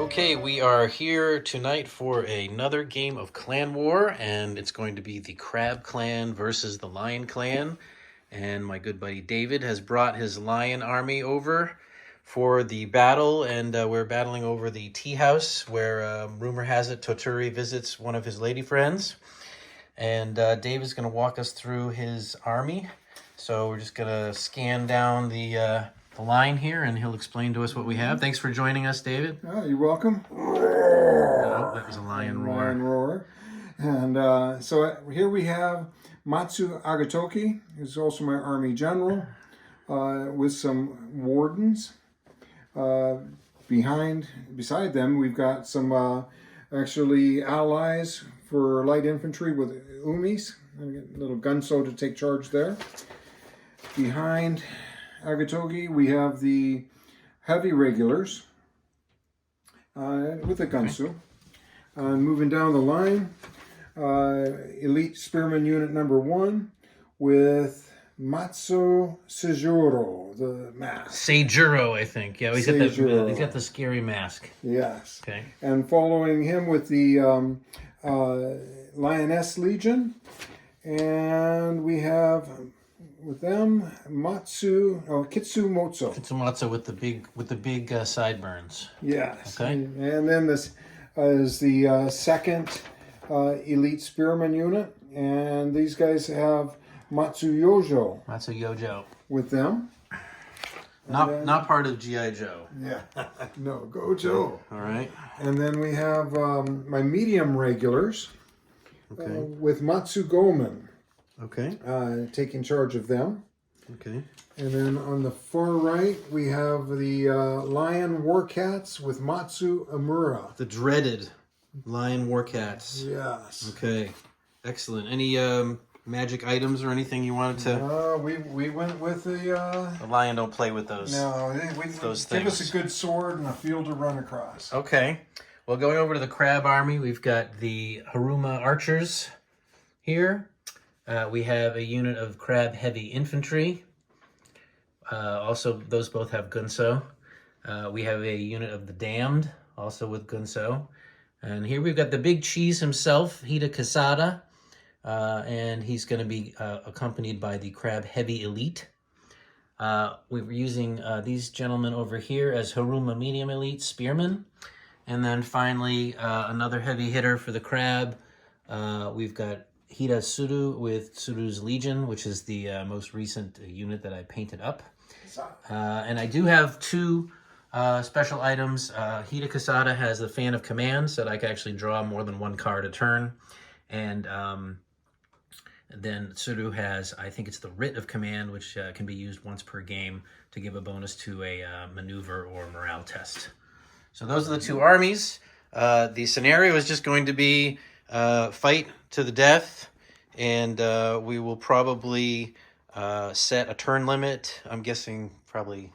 Okay, we are here tonight for another game of Clan War, and it's going to be the Crab Clan versus the Lion Clan. And my good buddy David has brought his lion army over for the battle, and we're battling over the Teahouse, where rumor has it Toturi visits one of his lady friends. And Dave is going to walk us through his army. So we're just going to scan down the line here, and he'll explain to us what we have. Thanks for joining us, David. Oh, you're welcome. Oh, that was a lion roar. Lion roar. And so here we have Matsu Agatoki, who's also my army general, with some wardens. Beside them, we've got some actually allies for light infantry with umis. A little gunso to take charge there. Behind Agatoki, we have the heavy regulars with the gunsu. Moving down the line, elite spearman unit number 1 with Matsu Seijuro, the mask. Seijuro, I think. Yeah, he's got the scary mask. Yes. Okay. And following him with the Lioness Legion, and we have with them Kitsumotsu. Kitsumotsu with the big sideburns. Yes. Okay. And then this is the second elite spearman unit, and these guys have Matsuyojo with them. Not part of G.I. Joe. Yeah. No, Gojo. All right. And then we have my medium regulars with Matsugomen. Okay. Taking charge of them. Okay. And then on the far right, we have the Lion Warcats with Matsu Amura. The dreaded Lion Warcats. Yes. Okay. Excellent. Any magic items or anything you wanted to? We went with the lion don't play with those. No, those give things. us a good sword and a field to run across. Okay. Well, going over to the crab army, we've got the Haruma archers here. We have a unit of crab heavy infantry. Also, those both have gunso. We have a unit of the damned, also with gunso. And here we've got the big cheese himself, Kisada. And he's going to be accompanied by the crab heavy elite. We were using these gentlemen over here as Haruma medium elite spearmen. And then finally, another heavy hitter for the crab. We've got Hida Suru with Suru's Legion, which is the most recent unit that I painted up. And I do have 2 special items. Hida Kisada has the Fan of Command, so that I can actually draw more than 1 card a turn. And then Suru has, I think it's the Writ of Command, which can be used once per game to give a bonus to a maneuver or morale test. So those are the 2 armies. The scenario is just going to be fight to the death, and we will probably set a turn limit. I'm guessing probably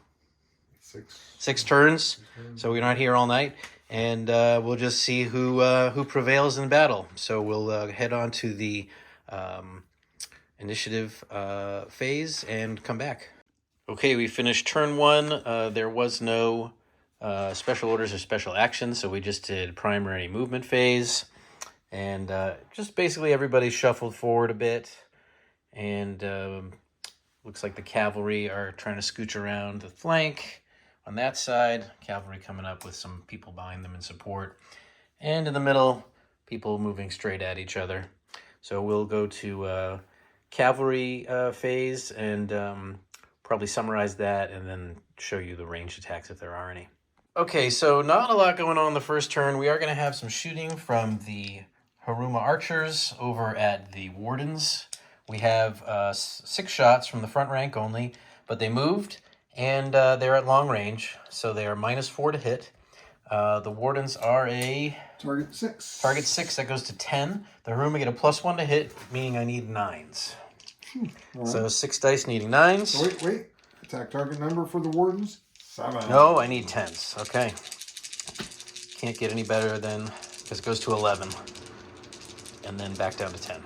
6 turns, so we're not here all night, and we'll just see who prevails in battle. So we'll head on to the initiative phase and come back. Okay, we finished turn 1. There was no special orders or special actions, so we just did primary movement phase. And just basically everybody shuffled forward a bit. And looks like the cavalry are trying to scooch around the flank on that side. Cavalry coming up with some people behind them in support. And in the middle, people moving straight at each other. So we'll go to cavalry phase and probably summarize that and then show you the ranged attacks if there are any. Okay, so not a lot going on the first turn. We are going to have some shooting from the Haruma archers over at the wardens. We have 6 shots from the front rank only, but they moved and they're at long range, so they are -4 to hit. The wardens are a target 6. Target 6, that goes to 10. The Haruma get a +1 to hit, meaning I need 9s. Right. So 6 dice needing 9s. Oh, wait. Attack target number for the wardens? 7. No, I need 10s. Okay. Can't get any better than, because it goes to 11. And then back down to 10.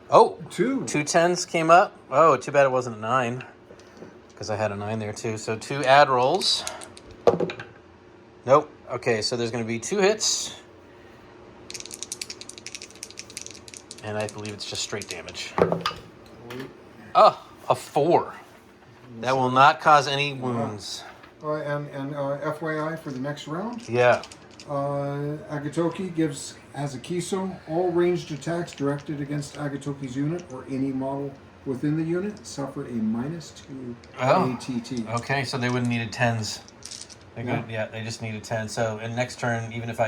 Oh, 2 10s came up. Oh, too bad it wasn't a 9, because I had a 9 there too. So 2 add rolls. Nope. Okay, so there's going to be 2 hits. And I believe it's just straight damage. Oh, a 4. That will not cause any wounds. And FYI for the next round, Yeah. Agatoki has a Kiso. All ranged attacks directed against Agatoki's unit or any model within the unit suffer a -2 ATT. Okay, so they wouldn't need a 10s. Yeah. Yeah, they just need a 10. So in next turn, even if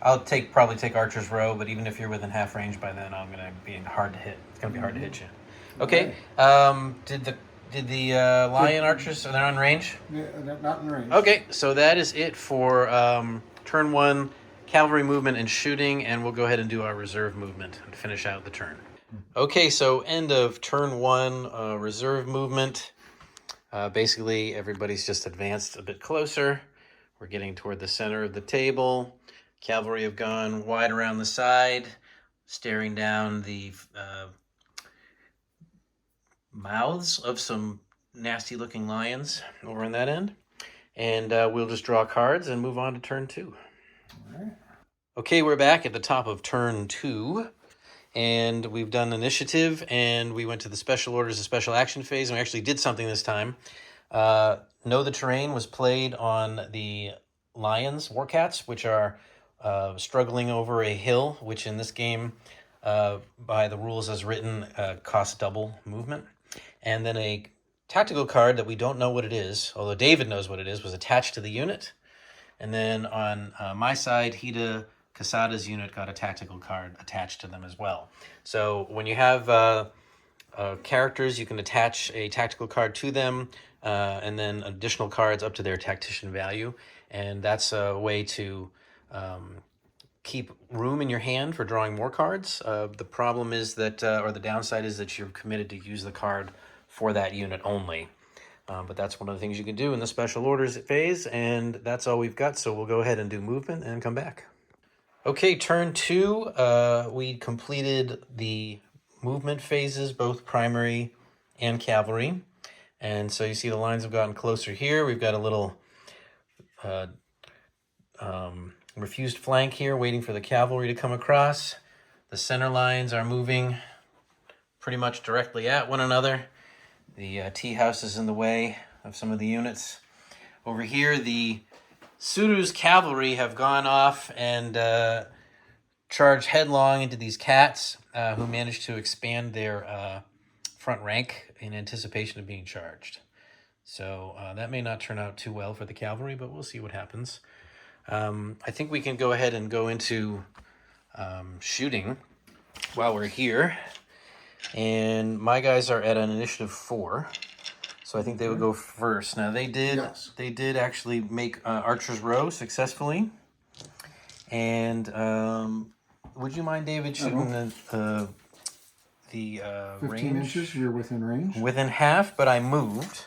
I'll probably take Archer's Row, but even if you're within half range by then, I'm gonna be hard to hit. It's gonna be hard to hit you. Okay. Did the Lion Archers, are they on range? Yeah, not in range. Okay, so that is it for turn 1, cavalry movement and shooting, and we'll go ahead and do our reserve movement and finish out the turn. Okay, so end of turn 1, reserve movement. Basically, everybody's just advanced a bit closer. We're getting toward the center of the table. Cavalry have gone wide around the side, staring down the mouths of some nasty-looking lions over on that end. And we'll just draw cards and move on to turn 2. All right. Okay, we're back at the top of turn 2. And we've done initiative, and we went to the special orders, the special action phase, and we actually did something this time. Know the Terrain was played on the Lions, Warcats, which are struggling over a hill, which in this game, by the rules as written, costs double movement. And then a tactical card that we don't know what it is, although David knows what it is, was attached to the unit. And then on my side, Kisada's unit got a tactical card attached to them as well. So when you have characters, you can attach a tactical card to them, and then additional cards up to their tactician value. And that's a way to keep room in your hand for drawing more cards. The problem is that, or the downside is that you're committed to use the card for that unit only. But that's one of the things you can do in the special orders phase, and that's all we've got. So we'll go ahead and do movement and come back. Okay, turn 2, we completed the movement phases, both primary and cavalry. And so you see the lines have gotten closer here. We've got a little refused flank here, waiting for the cavalry to come across. The center lines are moving pretty much directly at one another. The Teahouse is in the way of some of the units. Over here, the Suru's cavalry have gone off and charged headlong into these cats who managed to expand their front rank in anticipation of being charged. So that may not turn out too well for the cavalry, but we'll see what happens. I think we can go ahead and go into shooting while we're here. And my guys are at an initiative 4. So I think they would go first. Now they did actually make Archer's Row successfully. And would you mind, David, shooting the 15 range? inches, you're within range. Within half, but I moved.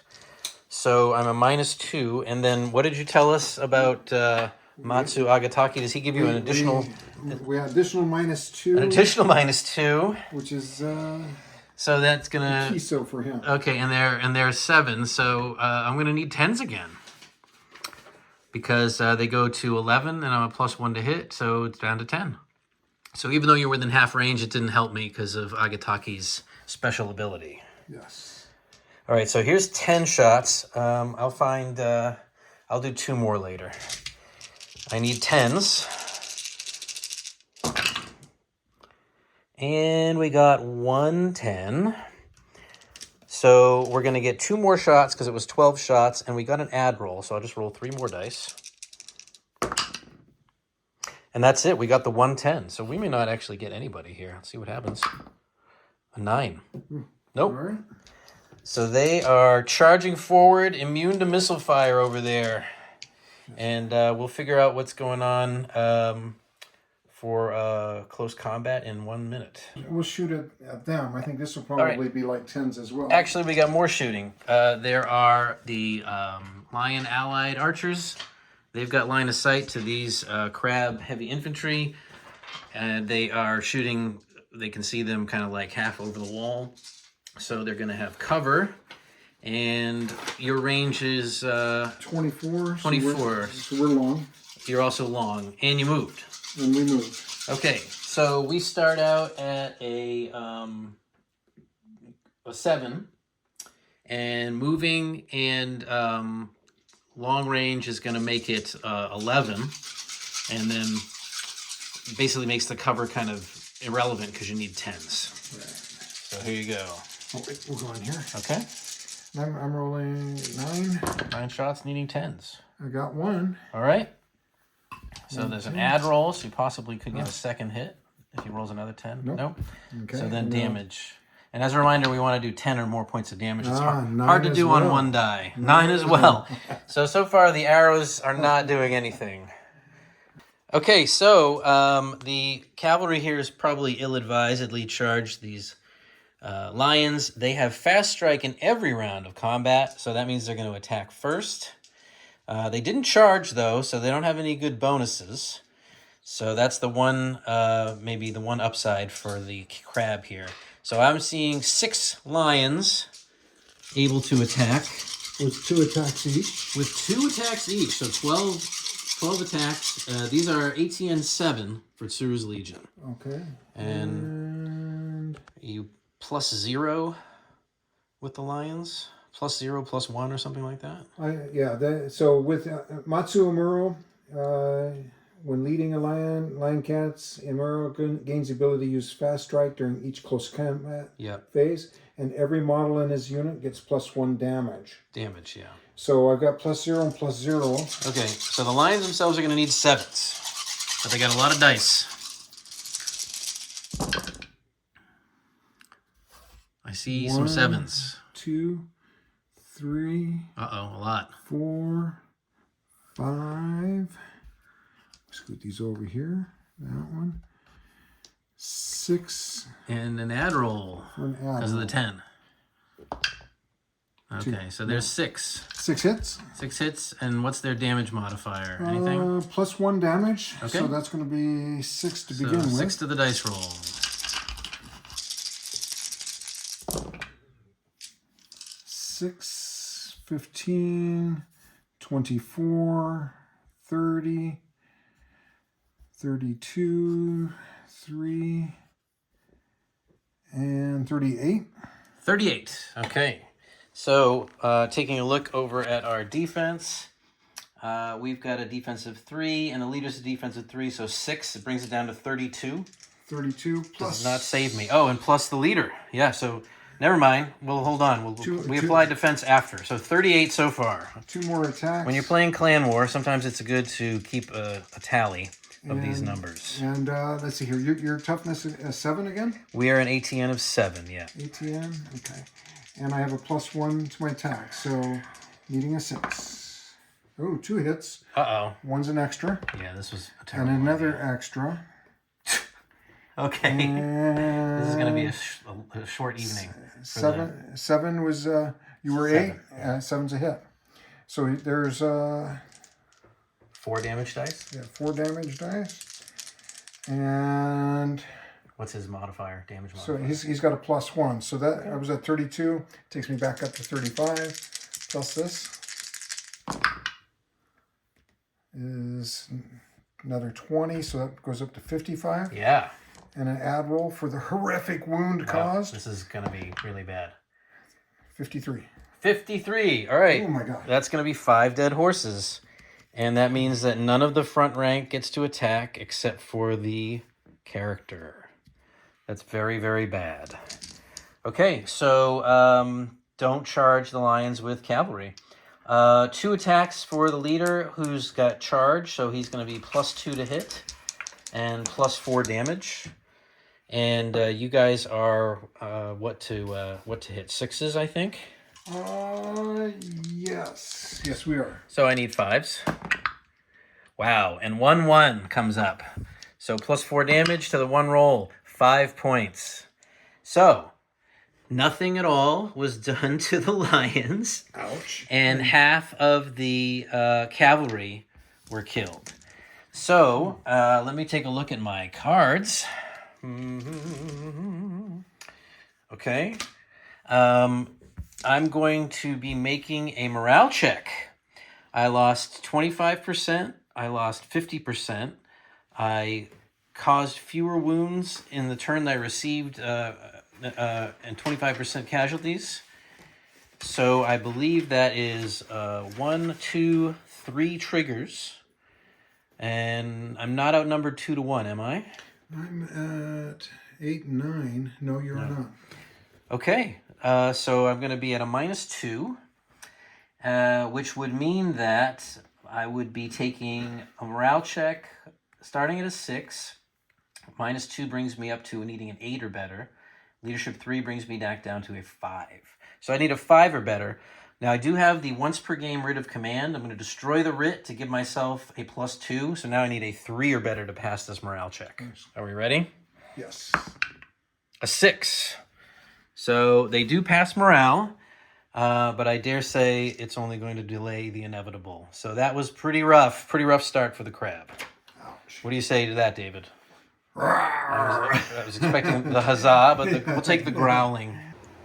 So I'm a -2. And then what did you tell us about Matsu Agataki? Does he give you an additional... We have additional -2. An additional -2. Which is... So that's gonna Kiso for him. Okay, and they're 7. So I'm gonna need 10s again because they go to 11, and I'm a +1 to hit, so it's down to 10. So even though you're within half range, it didn't help me because of Agataki's special ability. Yes. All right, so here's 10 shots. I'll do 2 more later. I need 10s. And we got 1 10. So we're going to get 2 more shots because it was 12 shots, and we got an add roll. So I'll just roll 3 more dice. And that's it. We got the 110. So we may not actually get anybody here. Let's see what happens. A 9. Nope. All right. So they are charging forward, immune to missile fire over there. And we'll figure out what's going on for close combat in 1 minute. We'll shoot at them. I think this will probably be like 10s as well. Actually, we got more shooting. There are the Lion Allied Archers. They've got line of sight to these crab heavy infantry. And they are shooting, they can see them kind of like half over the wall. So they're going to have cover. And your range is... 24. 24. So we're long. you're also long, and you moved. And we moved. Okay, so we start out at a 7, and moving and long range is going to make it 11, and then basically makes the cover kind of irrelevant because you need 10s. Right. So here you go. Oh, wait, we'll go in here. Okay. I'm rolling 9. 9 shots needing 10s. I got 1. All right. So there's an add roll, so you possibly could get a second hit if he rolls another 10. Nope. Okay. So then damage. And as a reminder, we want to do 10 or more points of damage. It's hard to as do well. on one die. 9 as well. So far, the arrows are not doing anything. Okay, so the cavalry here is probably ill-advisedly charged these lions. They have fast strike in every round of combat, so that means they're going to attack first. They didn't charge, though, so they don't have any good bonuses. So that's the one, maybe the one upside for the crab here. So I'm seeing 6 lions able to attack. With 2 attacks each. With 2 attacks each, so 12 attacks. These are ATN 7 for Tsuru's Legion. Okay. And you +0 with the lions? +0, +1 or something like that? So with Matsu Amuro, when leading a lion cats, Amuro gains the ability to use fast strike during each close combat phase, and every model in his unit gets +1 damage. Damage, yeah. So I've got +0 and +0. Okay, so the lions themselves are going to need 7s, but they got a lot of dice. I see some 7s. 2, 3. Uh-oh, a lot. 4, 5. Scoot these over here. That one. 6. And an add roll because of the 10. Okay, so there's 6. 6 hits. 6 hits, and what's their damage modifier? Anything? +1 damage. Okay. So that's going to be 6 to begin with. 6 to the dice roll. 6, 15, 24, 30, 32, 3, and 38. 38. Okay. So, taking a look over at our defense, we've got a defensive 3, and the leader's a defensive 3, so 6. It brings it down to 32. 32 plus. Does not save me. Oh, and plus the leader. Yeah, so never mind. We'll hold on. We apply defense after. So 38 so far. 2 more attacks. When you're playing Clan War, sometimes it's good to keep a tally of these numbers. And let's see here. Your toughness is 7 again? We are an ATN of 7, yeah. ATN, okay. And I have a +1 to my attack, so needing a 6. Oh, 2 hits. Uh-oh. 1's an extra. Yeah, this was a terrible And another idea. extra. Okay. And this is going to be a short evening. 7 was, you were 8. 7's a hit. So there's 4 damage dice? Yeah, 4 damage dice. And what's his modifier? Damage modifier. so he's got a +1. So that I was at 32. Takes me back up to 35. Plus this is another 20. So that goes up to 55. Yeah. And an add roll for the horrific wound caused. This is going to be really bad. 53. 53. All right. Oh my God. That's going to be 5 dead horses. And that means that none of the front rank gets to attack except for the character. That's very, very bad. Okay, so don't charge the lions with cavalry. 2 attacks for the leader who's got charge, so he's going to be +2 to hit and +4 damage. And you guys are what to hit? 6s, I think. Yes. Yes, we are. So I need 5s. Wow, and 1/1 comes up. So +4 damage to the 1 roll, 5 points. So nothing at all was done to the lions. Ouch. And half of the cavalry were killed. So let me take a look at my cards. Okay. I'm going to be making a morale check. I lost 25% I lost 50%. I caused fewer wounds in the turn that I received and 25% casualties. So I believe that is 1, 2, 3 triggers. And I'm not outnumbered 2-1, am I? I'm at 8, 9. No, you're not. Okay, so I'm going to be at a -2, which would mean that I would be taking a morale check starting at a 6. -2 brings me up to needing an 8 or better. Leadership 3 brings me back down to a 5. So I need a 5 or better. Now I do have the once per game writ of command. I'm going to destroy the writ to give myself a +2. So now I need a 3 or better to pass this morale check. Are we ready? Yes. A 6. So they do pass morale, but I dare say it's only going to delay the inevitable. So that was pretty rough start for the crab. Ouch. What do you say to that, David? I was expecting the huzzah, but we'll take the growling.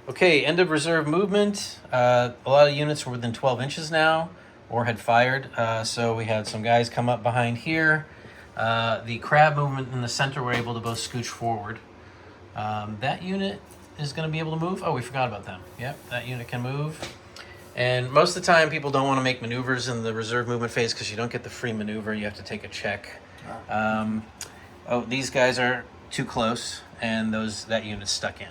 Okay, end of reserve movement. A lot of units were within 12 inches now, or had fired. So we had some guys come up behind here. The crab movement in the center were able to both scooch forward. That unit is going to be able to move. Oh, we forgot about them. Yep, that unit can move. And most of the time, people don't want to make maneuvers in the reserve movement phase because you don't get the free maneuver. You have to take a check. Oh, these guys are too close, and that unit's stuck in.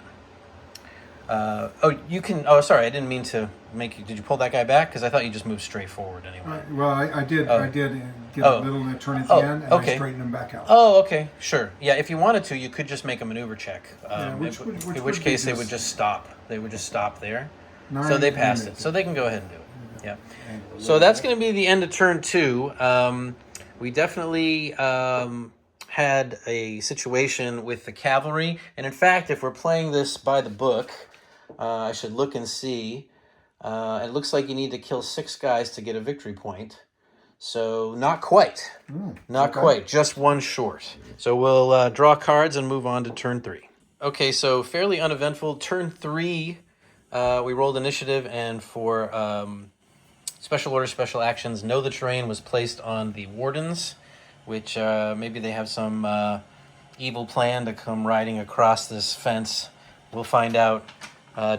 You can. Oh, sorry, I didn't mean to make you. Did you pull that guy back? Because I thought you just moved straight forward anyway. Well, I did. I did get a little turn at the end, and I straightened him back out. Oh, okay, sure. Yeah, if you wanted to, you could just make a maneuver check. In which case they would just stop. They would just stop there. 9, So they passed it. So they can go ahead and do it. Yeah. So that's going to be the end of turn 2. We definitely had a situation with the cavalry. And in fact, if we're playing this by the book, I should look and see. It looks like you need to kill 6 guys to get a victory point. So not quite. Not quite. Just 1 short. So we'll draw cards and move on to turn 3. Okay, so fairly uneventful. Turn 3, we rolled initiative, and for special orders, special actions, know the terrain was placed on the wardens, which maybe they have some evil plan to come riding across this fence. We'll find out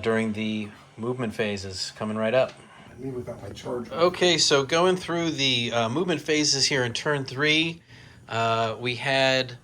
during the movement phases coming right up. I leave without my charge. Okay, so going through the movement phases here in turn 3, we had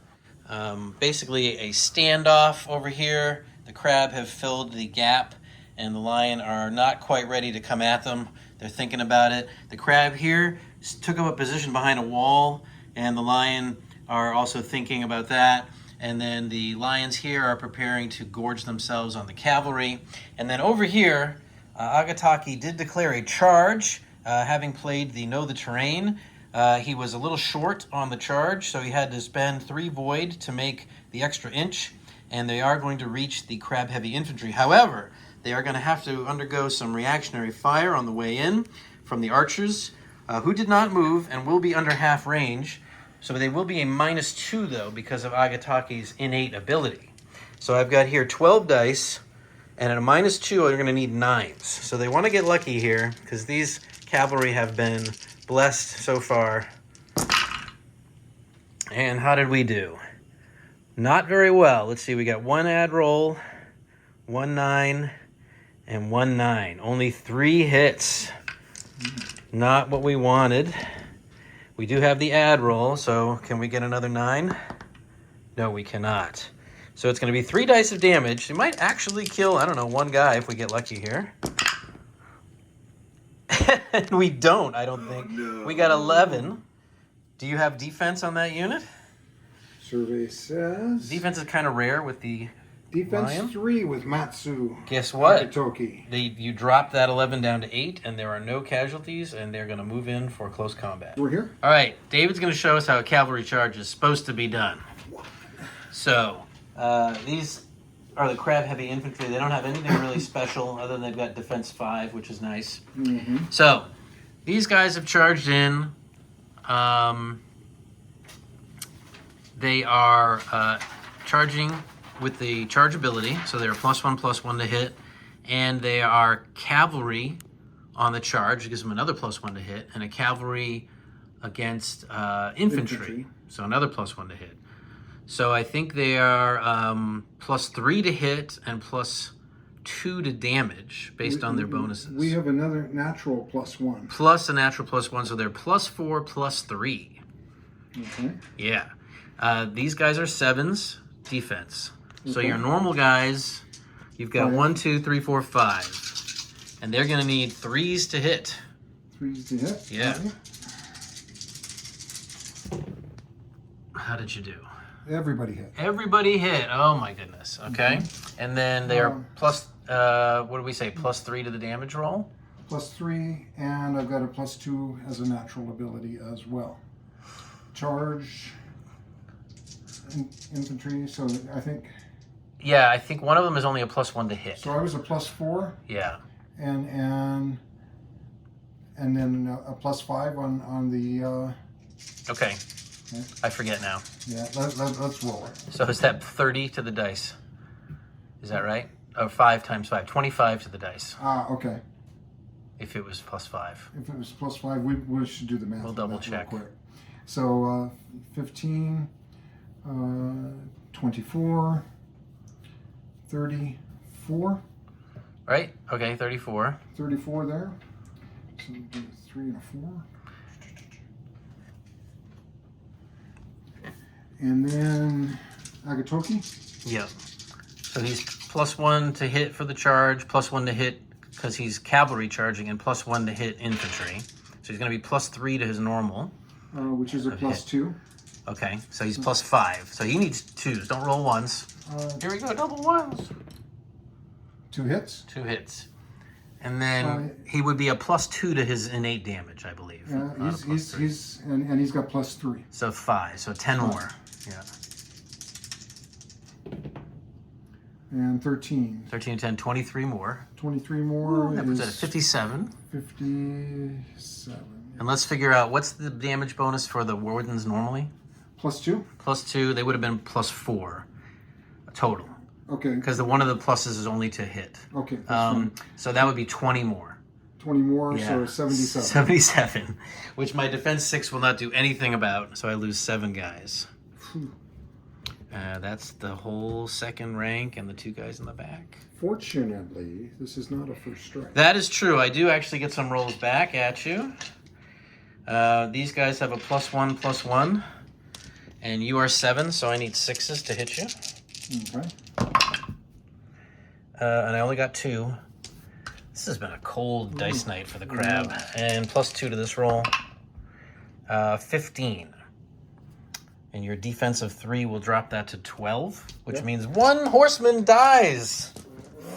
basically a standoff over here. The crab have filled the gap, and the lion are not quite ready to come at them. They're thinking about it. The crab here took up a position behind a wall, and the lion are also thinking about that. And then the lions here are preparing to gorge themselves on the cavalry. And then over here, Agataki did declare a charge, having played the Know the Terrain. He was a little short on the charge, so he had to spend 3 void to make the extra inch, and they are going to reach the crab heavy infantry. However, they are going to have to undergo some reactionary fire on the way in from the archers, who did not move and will be under half range. So they will be a -2, though, because of Agataki's innate ability. So I've got here 12 dice, and at a -2, they're going to need 9s. So they want to get lucky here, because these cavalry have been blessed so far. And how did we do? Not very well. Let's see, we got 1 ad roll, 1 9, and 1 9. Only 3 hits. Not what we wanted. We do have the ad roll, so can we get another 9? No, we cannot. So it's going to be 3 dice of damage. It might actually kill, I don't know, 1 guy if we get lucky here. And we don't, I don't think. No. We got 11. Do you have defense on that unit? Survey says... Defense is kind of rare with the Defense lion. 3 with Matsu. Guess what? Akitoki. You dropped that 11 down to 8, and there are no casualties, and they're going to move in for close combat. We're here? All right, David's going to show us how a cavalry charge is supposed to be done. So, these are the crab heavy infantry. They don't have anything really special other than they've got defense 5, which is nice. Mm-hmm. So, these guys have charged in. They are charging with the charge ability, so they're +1/+1 to hit, and they are cavalry on the charge. It gives them another +1 to hit, and a cavalry against infantry. So another +1 to hit. So I think they are +3 to hit and +2 to damage based on their bonuses. We have another natural +1. Plus a natural +1, so they're +4, +3. Okay. Yeah. These guys are 7s defense. So your normal guys, you've got 1, 2, 3, 4, 5. And they're going to need 3s to hit. 3s to hit? Yeah. Okay. How did you do? Everybody hit. Everybody hit. Oh my goodness. Okay. And then they are what do we say? +3 to the damage roll? +3, and I've got a +2 as a natural ability as well. Charge infantry, so I think... Yeah, I think one of them is only a +1 to hit. So I was a +4. Yeah. And then a +5 on the... Okay. I forget now. Yeah, let's roll it. So is that 30 to the dice? Is that right? Oh, 5 times 5. 25 to the dice. Ah, okay. If it was +5. If it was +5, we should do the math. We'll double check. Real quick. So 15, 24, 34. Right? Okay, 34. 34 there. So we do a 3 and a 4. And then Agatoki. Yep. So he's +1 to hit for the charge, +1 to hit because he's cavalry charging, and +1 to hit infantry. So he's going to be +3 to his normal. Which is a +2. Okay, so he's +5. So he needs 2s. Don't roll 1s. Here we go, double 1s. 2 hits. 2 hits. And then he would be a +2 to his innate damage, I believe. Yeah, he's got +3. So 5, so 10 more. Yeah. And 13. 13 and 10, 23 more. 23 more. That puts it at 57. 57. And let's figure out what's the damage bonus for the wardens normally? +2? +2, they would have been +4 total. Okay. Because one of the pluses is only to hit. Okay. So that would be 20 more. 20 more, Yeah. so 77. 77, which my defense 6 will not do anything about, so I lose 7 guys. That's the whole second rank and the 2 guys in the back. Fortunately, this is not a first strike. That is true. I do actually get some rolls back at you. These guys have a +1/+1, and you are 7, so I need 6s to hit you. Okay. And I only got 2. This has been a cold dice night for the crab. And +2 to this roll. 15. And your defensive 3 will drop that to 12, which means 1 horseman dies.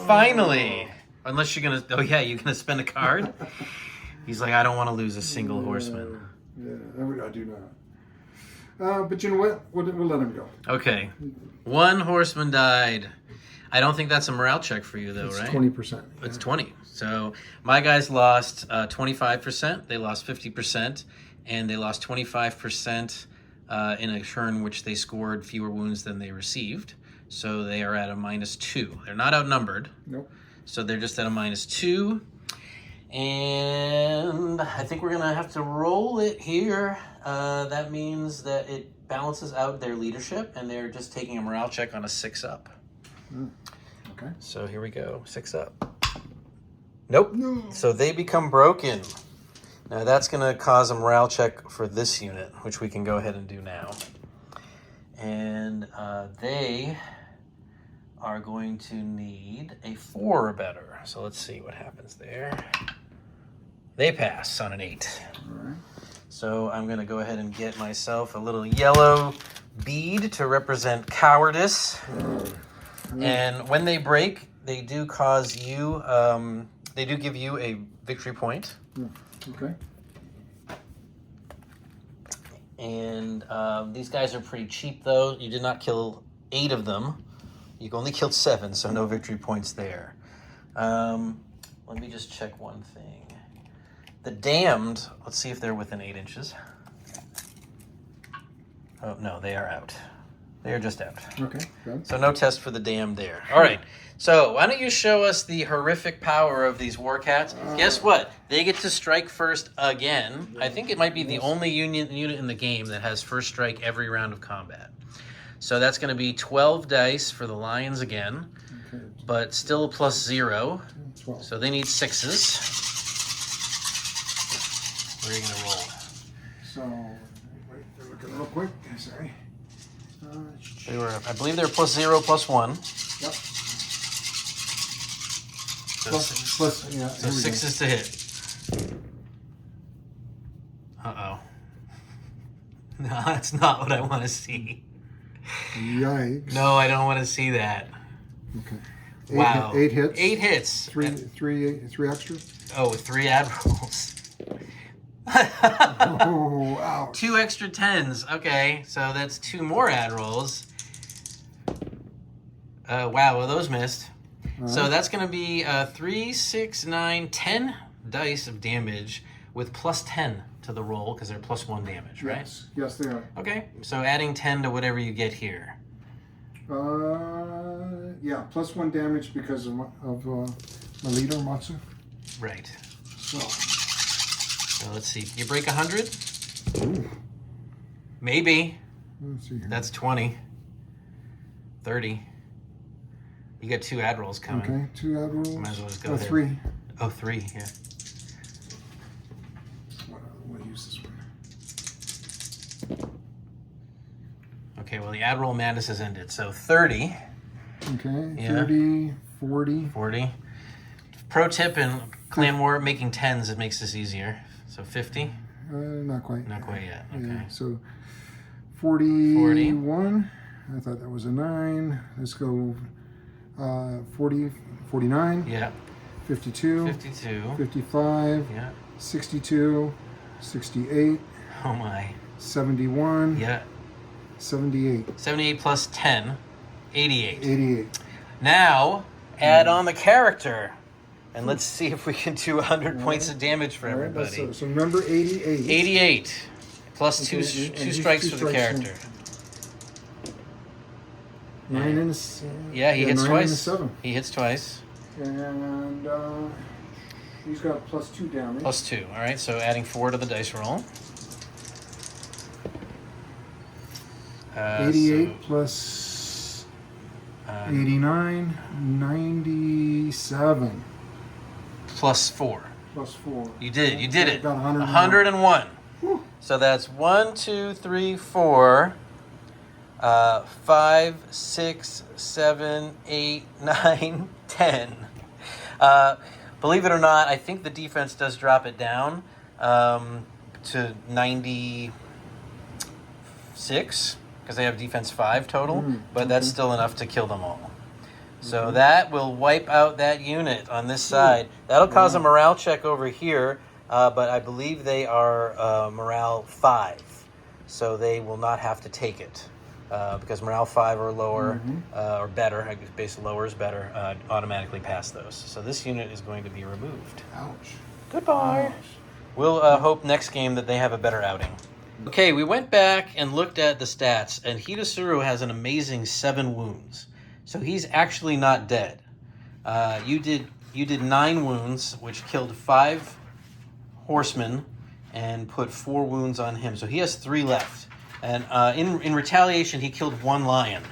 Finally. Unless you're going to... Oh, yeah, you're going to spend a card? He's like, I don't want to lose a single horseman. Yeah, I do not. But you know what? We'll let him go. Okay. 1 horseman died. I don't think that's a morale check for you, though, It's right? 20%. Yeah. It's 20. So my guys lost 25%. They lost 50%. And they lost 25% in a turn which they scored fewer wounds than they received. So they are at a -2. They're not outnumbered. Nope. So they're just at a -2. And I think we're going to have to roll it here. That means that it balances out their leadership, and they're just taking a morale check on a 6 up. Okay. So here we go, 6 up. Nope. No. So they become broken. Now that's going to cause a morale check for this unit, which we can go ahead and do now. And they are going to need a 4 or better. So let's see what happens there. They pass on an 8. All right. So I'm going to go ahead and get myself a little yellow bead to represent cowardice. And when they break, they do cause you, they do give you a victory point. Okay. And these guys are pretty cheap, though. You did not kill 8 of them. You only killed 7, so no victory points there. Let me just check one thing. The damned, let's see if they're within 8 inches. Oh, no, they are out. They are just out. Okay, good. So no test for the dam there. All right. So why don't you show us the horrific power of these war cats? Guess what? They get to strike first again. I think it might be the only unit in the game that has first strike every round of combat. So that's going to be 12 dice for the lions again, but still +0. 12. So they need 6s. Where are you going to roll? So, wait, they're looking real quick. Sorry. I believe they were +0, +1. Yep. So, yeah. so 6s to hit. Uh-oh. No, that's not what I want to see. Yikes. No, I don't want to see that. Okay. Wow. 8 hits. 8 hits. Three extra. Oh, with 3 admirals. Oh, ouch. 2 extra 10s. Okay, so that's 2 more admirals. Wow, well, those missed. So that's going to be 3, 6, 9, 10 dice of damage with +10 to the roll because they're +1 damage, right? Yes, they are. Okay, so adding 10 to whatever you get here. Yeah, +1 damage because of my leader, Matsu. Right. So let's see. You break 100? Ooh. Maybe. Let's see here. That's 20. 30. You got 2 admirals coming. Okay, 2 admirals. Might as well just go there. 3. Oh, 3, yeah. We'll use this one. Okay, well, the Admiral Madness has ended. So 30. Okay, Yeah. 30, 40. 40. Pro tip in Clan War, making 10s, it makes this easier. So 50? Not quite. Not quite yet. Okay. Yeah, so 41. I thought that was a 9. Let's go 40, 49. Yeah. 52. 52. 55. Yeah. 62. 68. Oh my. 71. Yeah. 78. 78 plus 10. 88. 88. Now, add on the character. And let's see if we can do 100 points of damage for everybody. So remember 88. 88. Plus Okay, two strikes for the character. 9 and a Yeah, he hits 9 twice. And a 7. He hits twice. And he's got +2 damage. +2. All right, so adding 4 to the dice roll. 88 plus 89, 97. +4. +4. You did it. Got 101. Whew. So that's 1, 2, 3, 4, 5, 6, 7, 8, 9, 10. Believe it or not, I think the defense does drop it down to 96 because they have defense 5 total, but that's still enough to kill them all. So that will wipe out that unit on this side. That'll cause a morale check over here, but I believe they are morale 5, so they will not have to take it. Because morale 5 or lower, or better, I guess base lower is better, automatically pass those. So this unit is going to be removed. Ouch. Goodbye. Ouch. We'll hope next game that they have a better outing. Okay, we went back and looked at the stats, and Hidasuru has an amazing 7 wounds. So he's actually not dead. You did 9 wounds, which killed 5 horsemen and put 4 wounds on him. So he has 3 left. And in retaliation, he killed 1 lion.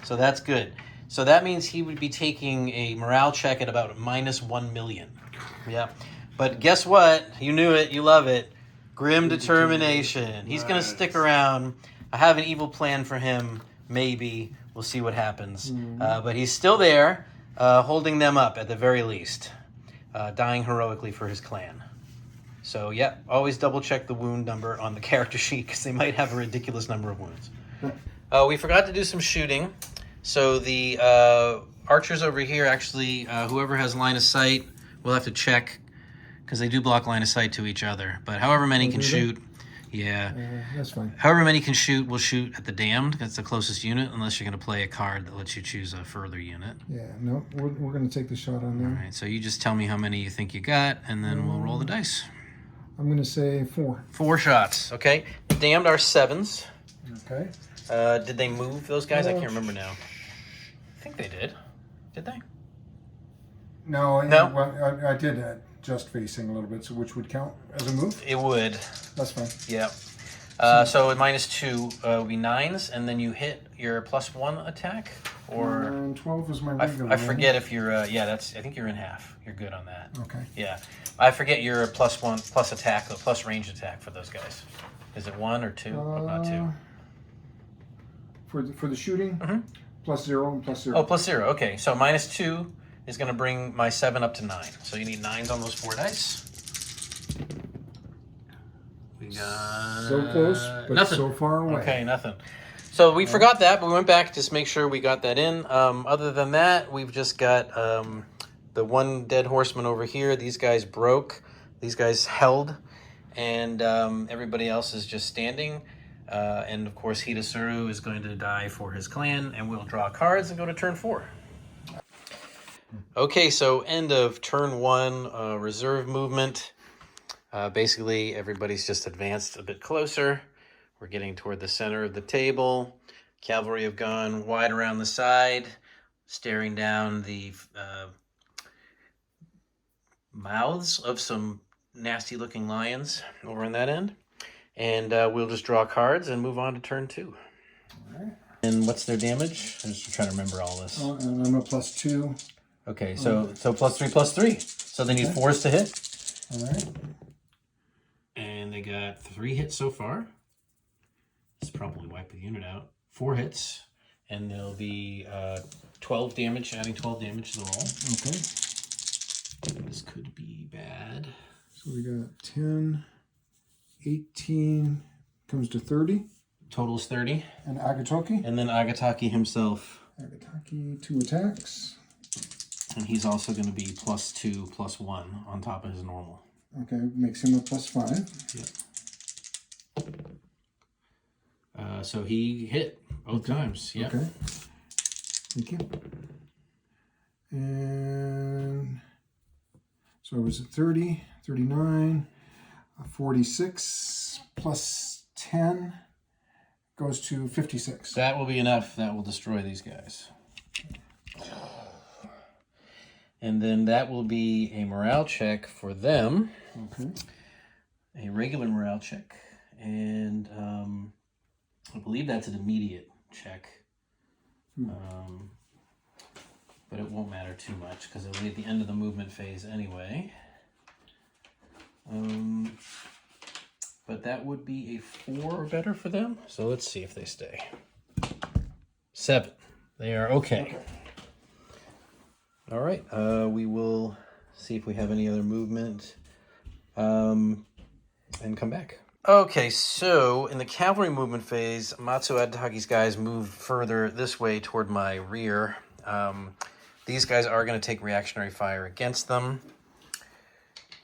So that's good. So that means he would be taking a morale check at about -1 million. Yeah. But guess what? You knew it. You love it. Grim determination. He's going to stick around. I have an evil plan for him. Maybe. We'll see what happens. But he's still there, holding them up at the very least. Dying heroically for his clan. So, yeah, always double-check the wound number on the character sheet because they might have a ridiculous number of wounds. We forgot to do some shooting. So the archers over here, actually, whoever has line of sight, we'll have to check because they do block line of sight to each other. But however many can shoot, that's fine. however many can shoot, we'll shoot at the damned. That's the closest unit, unless you're going to play a card that lets you choose a further unit. Yeah, no, we're going to take the shot on there. All right, so you just tell me how many you think you got, and then we'll roll the dice. I'm going to say 4. 4 shots, okay? The damned are 7s. Okay. Did they move those guys? I can't remember now. I think they did. Did they? No. No? Well, I did just facing a little bit, so which would count as a move? It would. That's fine. Yeah. So at -2 would be 9s, and then you hit your +1 attack, or 12 is my regular. I forget if you're. Yeah, that's. I think you're in half. You're good on that. Okay. Yeah, I forget your +1 plus attack, plus range attack for those guys. Is it 1 or 2? Not 2. For the shooting, +0 and +0. Oh, +0. Okay, so -2 is going to bring my 7 up to 9. So you need 9s on those 4 dice. We got so close, but nothing. So far away. Okay, nothing. So we forgot that, but we went back to make sure we got that in. Other than that, we've just got the one dead horseman over here. These guys broke. These guys held. And everybody else is just standing. And of course, Hidasuru is going to die for his clan. And we'll draw cards and go to turn 4. Okay, so end of turn 1, reserve movement. Basically, everybody's just advanced a bit closer. We're getting toward the center of the table. Cavalry have gone wide around the side, staring down the mouths of some nasty-looking lions over on that end. And we'll just draw cards and move on to turn 2. All right. And what's their damage? I'm just trying to remember all this. Oh, and I'm a +2. Okay, so +3/+3. So they need 4s to hit. All right. And they got 3 hits so far. Let's probably wipe the unit out. 4 hits, and there'll be 12 damage, adding 12 damage to the roll. Okay. This could be bad. So we got 10, 18, comes to 30. Total's 30. And Agatoki. And then Agataki himself. Agataki, 2 attacks. And he's also going to be +2/+1 on top of his normal. Okay, makes him a +5. Yep. So he hit both times. Yep. Okay. Thank you. And so it was at 30, 39, 46 plus 10 goes to 56. That will be enough. That will destroy these guys. And then that will be a morale check for them. Okay. A regular morale check. And I believe that's an immediate check. But it won't matter too much because it'll be at the end of the movement phase anyway. But that would be a 4 or better for them. So let's see if they stay. 7. They are okay. All right. We will see if we have any other movement and come back. Okay, so in the cavalry movement phase, Matsu Adataki's guys move further this way toward my rear. These guys are going to take reactionary fire against them.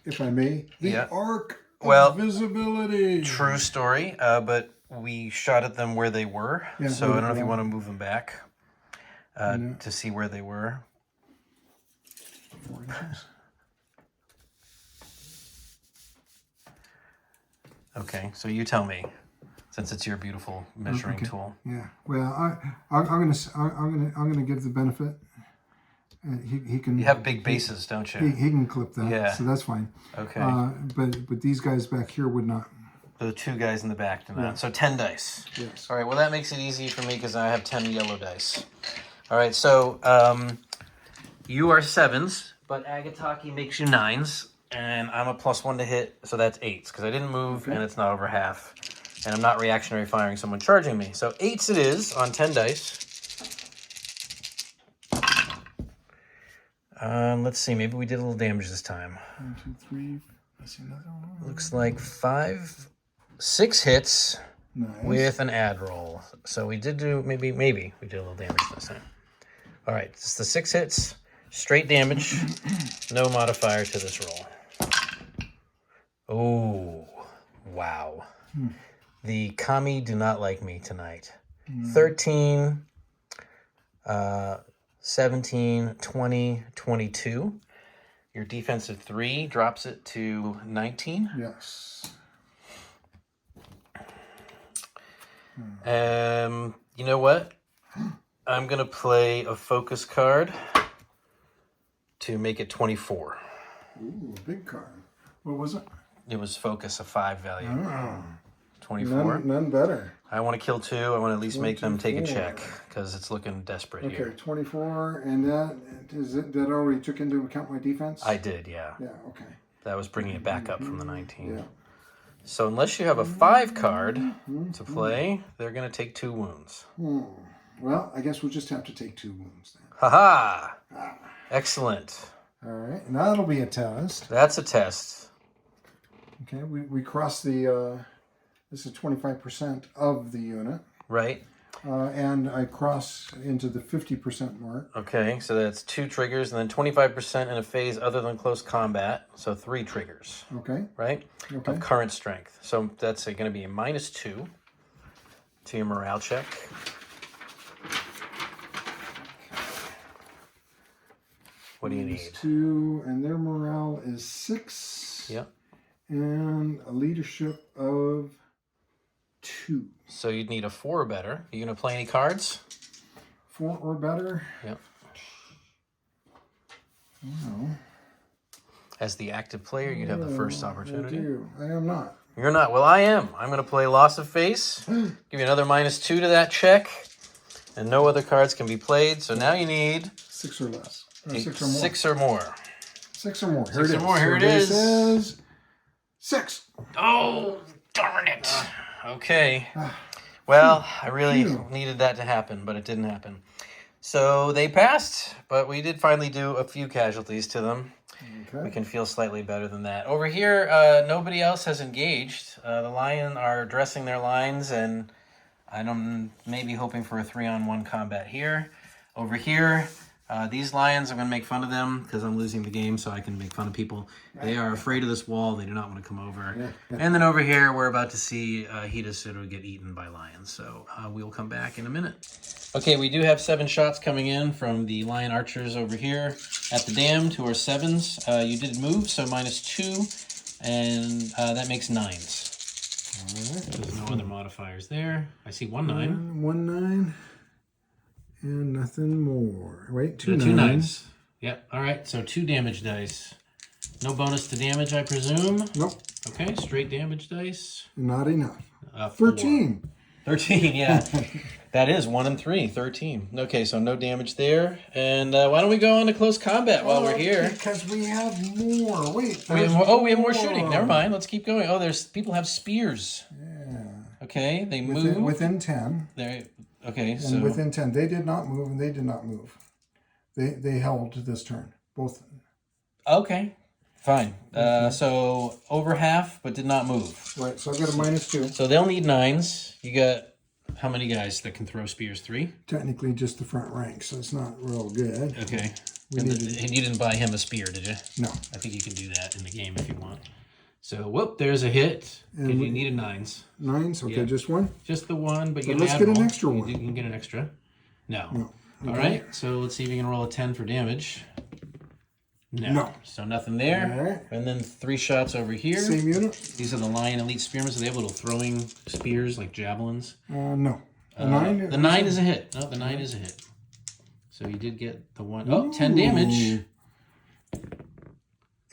If I may, the arc Well, of visibility. True story, but we shot at them where they were, Yeah, so I don't know if you want to move them back No. to see where they were. 4 inches. Okay, so you tell me, since it's your beautiful measuring tool. Yeah. Well, I'm gonna give the benefit. He can. You have big bases, don't you? He can clip that. Yeah. So that's fine. Okay. But these guys back here would not. The 2 guys in the back do not. Yeah. So 10 dice. Yes. All right, well, that makes it easy for me because I have 10 yellow dice. All right, so you are 7s, but Agataki makes you 9s, and I'm a +1 to hit, so that's 8s because I didn't move, and it's not over half. And I'm not reactionary firing someone charging me. So 8s it is on 10 dice. Let's see, maybe we did a little damage this time. 1, 2, 3. I see another one. Looks like 6 hits. Nice. With an add roll. So we did do, maybe we did a little damage this time. All right, it's the 6 hits, straight damage, no modifier to this roll. Oh, wow. The kami do not like me tonight. 13, 17, 20, 22. Your defensive 3 drops it to 19. Yes. You know what? I'm going to play a focus card to make it 24. Ooh, big card. What was it? It was focus, a 5 value. Oh, 24. None better. I want to kill 2. I want to at least make them take a check because it's looking desperate here. Okay, 24, and that already took into account my defense? I did, yeah. Yeah, okay. That was bringing it back up from the 19. Yeah. So unless you have a 5 card to play, they're going to take 2 wounds. Well, I guess we'll just have to take 2 wounds then. Haha! Excellent. All right, and that'll be a test. That's a test. Okay, we cross the, this is 25% of the unit. Right. And I cross into the 50% mark. Okay, so that's 2 triggers, and then 25% in a phase other than close combat. So 3 triggers. Okay. Right? Okay. Of current strength. So that's going to be a -2 to your morale check. What do you need? -2, and their morale is 6. Yep. And a leadership of 2. So you'd need a 4 or better. You going to play any cards? 4 or better? Yep. No. As the active player, you'd have the first opportunity. I do. I am not. You're not. Well, I am. I'm going to play Loss of Face. Give you another -2 to that check. And no other cards can be played. So now you need 6 or less. Or 6 6 or more. 6 or more. 6 or more. Here it is. Here it is. Says 6. Oh, darn it. Okay. Well, I really needed that to happen, but it didn't happen. So they passed, but we did finally do a few casualties to them. Okay. We can feel slightly better than that. Over here, nobody else has engaged. The lion are dressing their lines, and I'm maybe hoping for a 3-on-1 combat here. Over here, these lions, I'm going to make fun of them because I'm losing the game, so I can make fun of people. They are afraid of this wall. They do not want to come over. And then over here, we're about to see Hidasuru get eaten by lions. So we'll come back in a minute. Okay, we do have 7 shots coming in from the lion archers over here at the dam to our 7s. You did move, so -2, and that makes 9s. All right. There's no other modifiers there. I see 1 9. 1 9. And nothing more. Wait, 2 2 9s. 9s. Yep, all right, so 2 damage dice. No bonus to damage, I presume? Nope. Okay, straight damage dice. Not enough. 4. 13. 13, yeah. That is 1 and 3, 13. Okay, so no damage there. And why don't we go on to close combat while we're here? Because we have more. Wait. We have more shooting. Never mind. Let's keep going. Oh, people have spears. Yeah. Okay, they move. Within 10. Okay, And so within 10. They did not move, and they did not move. They held this turn. Both. Okay, fine. So over half, but did not move. Right, so I've got a -2. So they'll need 9s. You got how many guys that can throw spears? 3? Technically just the front rank, so it's not real good. Okay. And you didn't buy him a spear, did you? No. I think you can do that in the game if you want. So, whoop, there's a hit. Because you needed 9s. 9s? Okay, Yeah. just 1? Just the 1, but you let's get an extra one. You can get an extra. No. No. Okay. All right, so let's see if you can roll a 10 for damage. No. So nothing there. All right. And then 3 shots over here. Same unit? These are the Lion Elite Spearmen, so they have little throwing spears like javelins. No. The 9? The 9 is a hit. No, the 9 is a hit. So you did get the 1. Oh, 10 damage.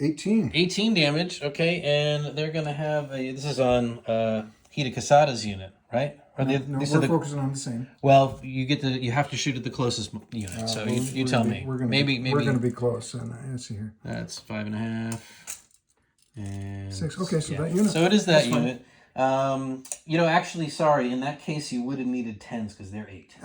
18. 18 damage. Okay, and they're going to have a... This is on Kisada's unit, right? Or No, we're focusing on the same. Well, you have to shoot at the closest unit. So you tell me. Maybe we're going to be close. And let's see here. That's 5.5 and 6. Okay, so that unit. So it is that unit. Actually, sorry. In that case, you would have needed 10s because they're 8.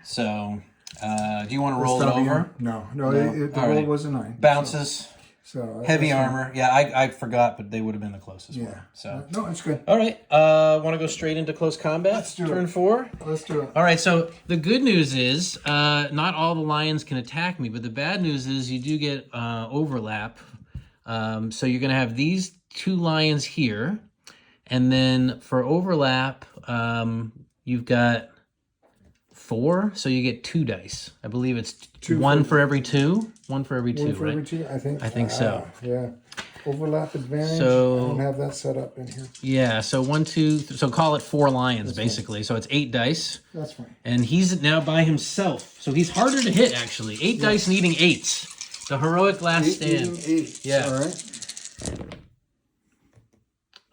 So, do you want to roll it over? No. The roll was a 9. Bounces. So heavy armor. Yeah, I forgot, but they would have been the closest one. So no, it's good. All right. Want to go straight into close combat? Let's do Turn it. 4? Let's do it. All right. So the good news is not all the lions can attack me, but the bad news is you do get overlap. So you're going to have these 2 lions here, and then for overlap, you've got 4, so you get 2 dice. I believe it's 1 for every 2. 1 for every 2, right? Every 2, I think. I think so. Yeah. Overlap advantage. So I don't have that set up in here. yeah, so 1, 2, so call it 4 lions basically. So it's 8 dice. That's fine. And he's now by himself, so he's harder to hit actually. 8 dice needing 8s. The heroic last stand. 8. Yeah. All right.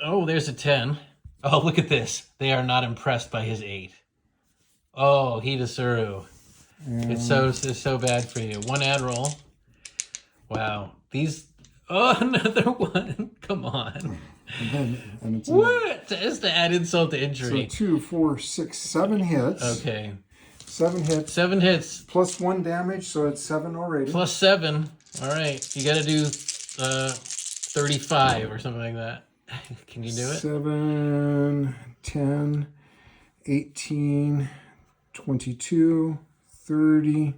Oh, there's a 10. Oh, look at this. They are not impressed by his 8. Oh, Hidasuru. It's so bad for you. 1 ad roll. Wow. These. Oh, another one. Come on. And it's What? Just to add insult to injury. So 2, 4, 6, 7 hits. Okay. 7 hits. 7 hits. Plus 1 damage, so it's 7 already. Plus 7. All right. You got to do 35 or something like that. Can you do it? 7, 10, 18, 22, 30,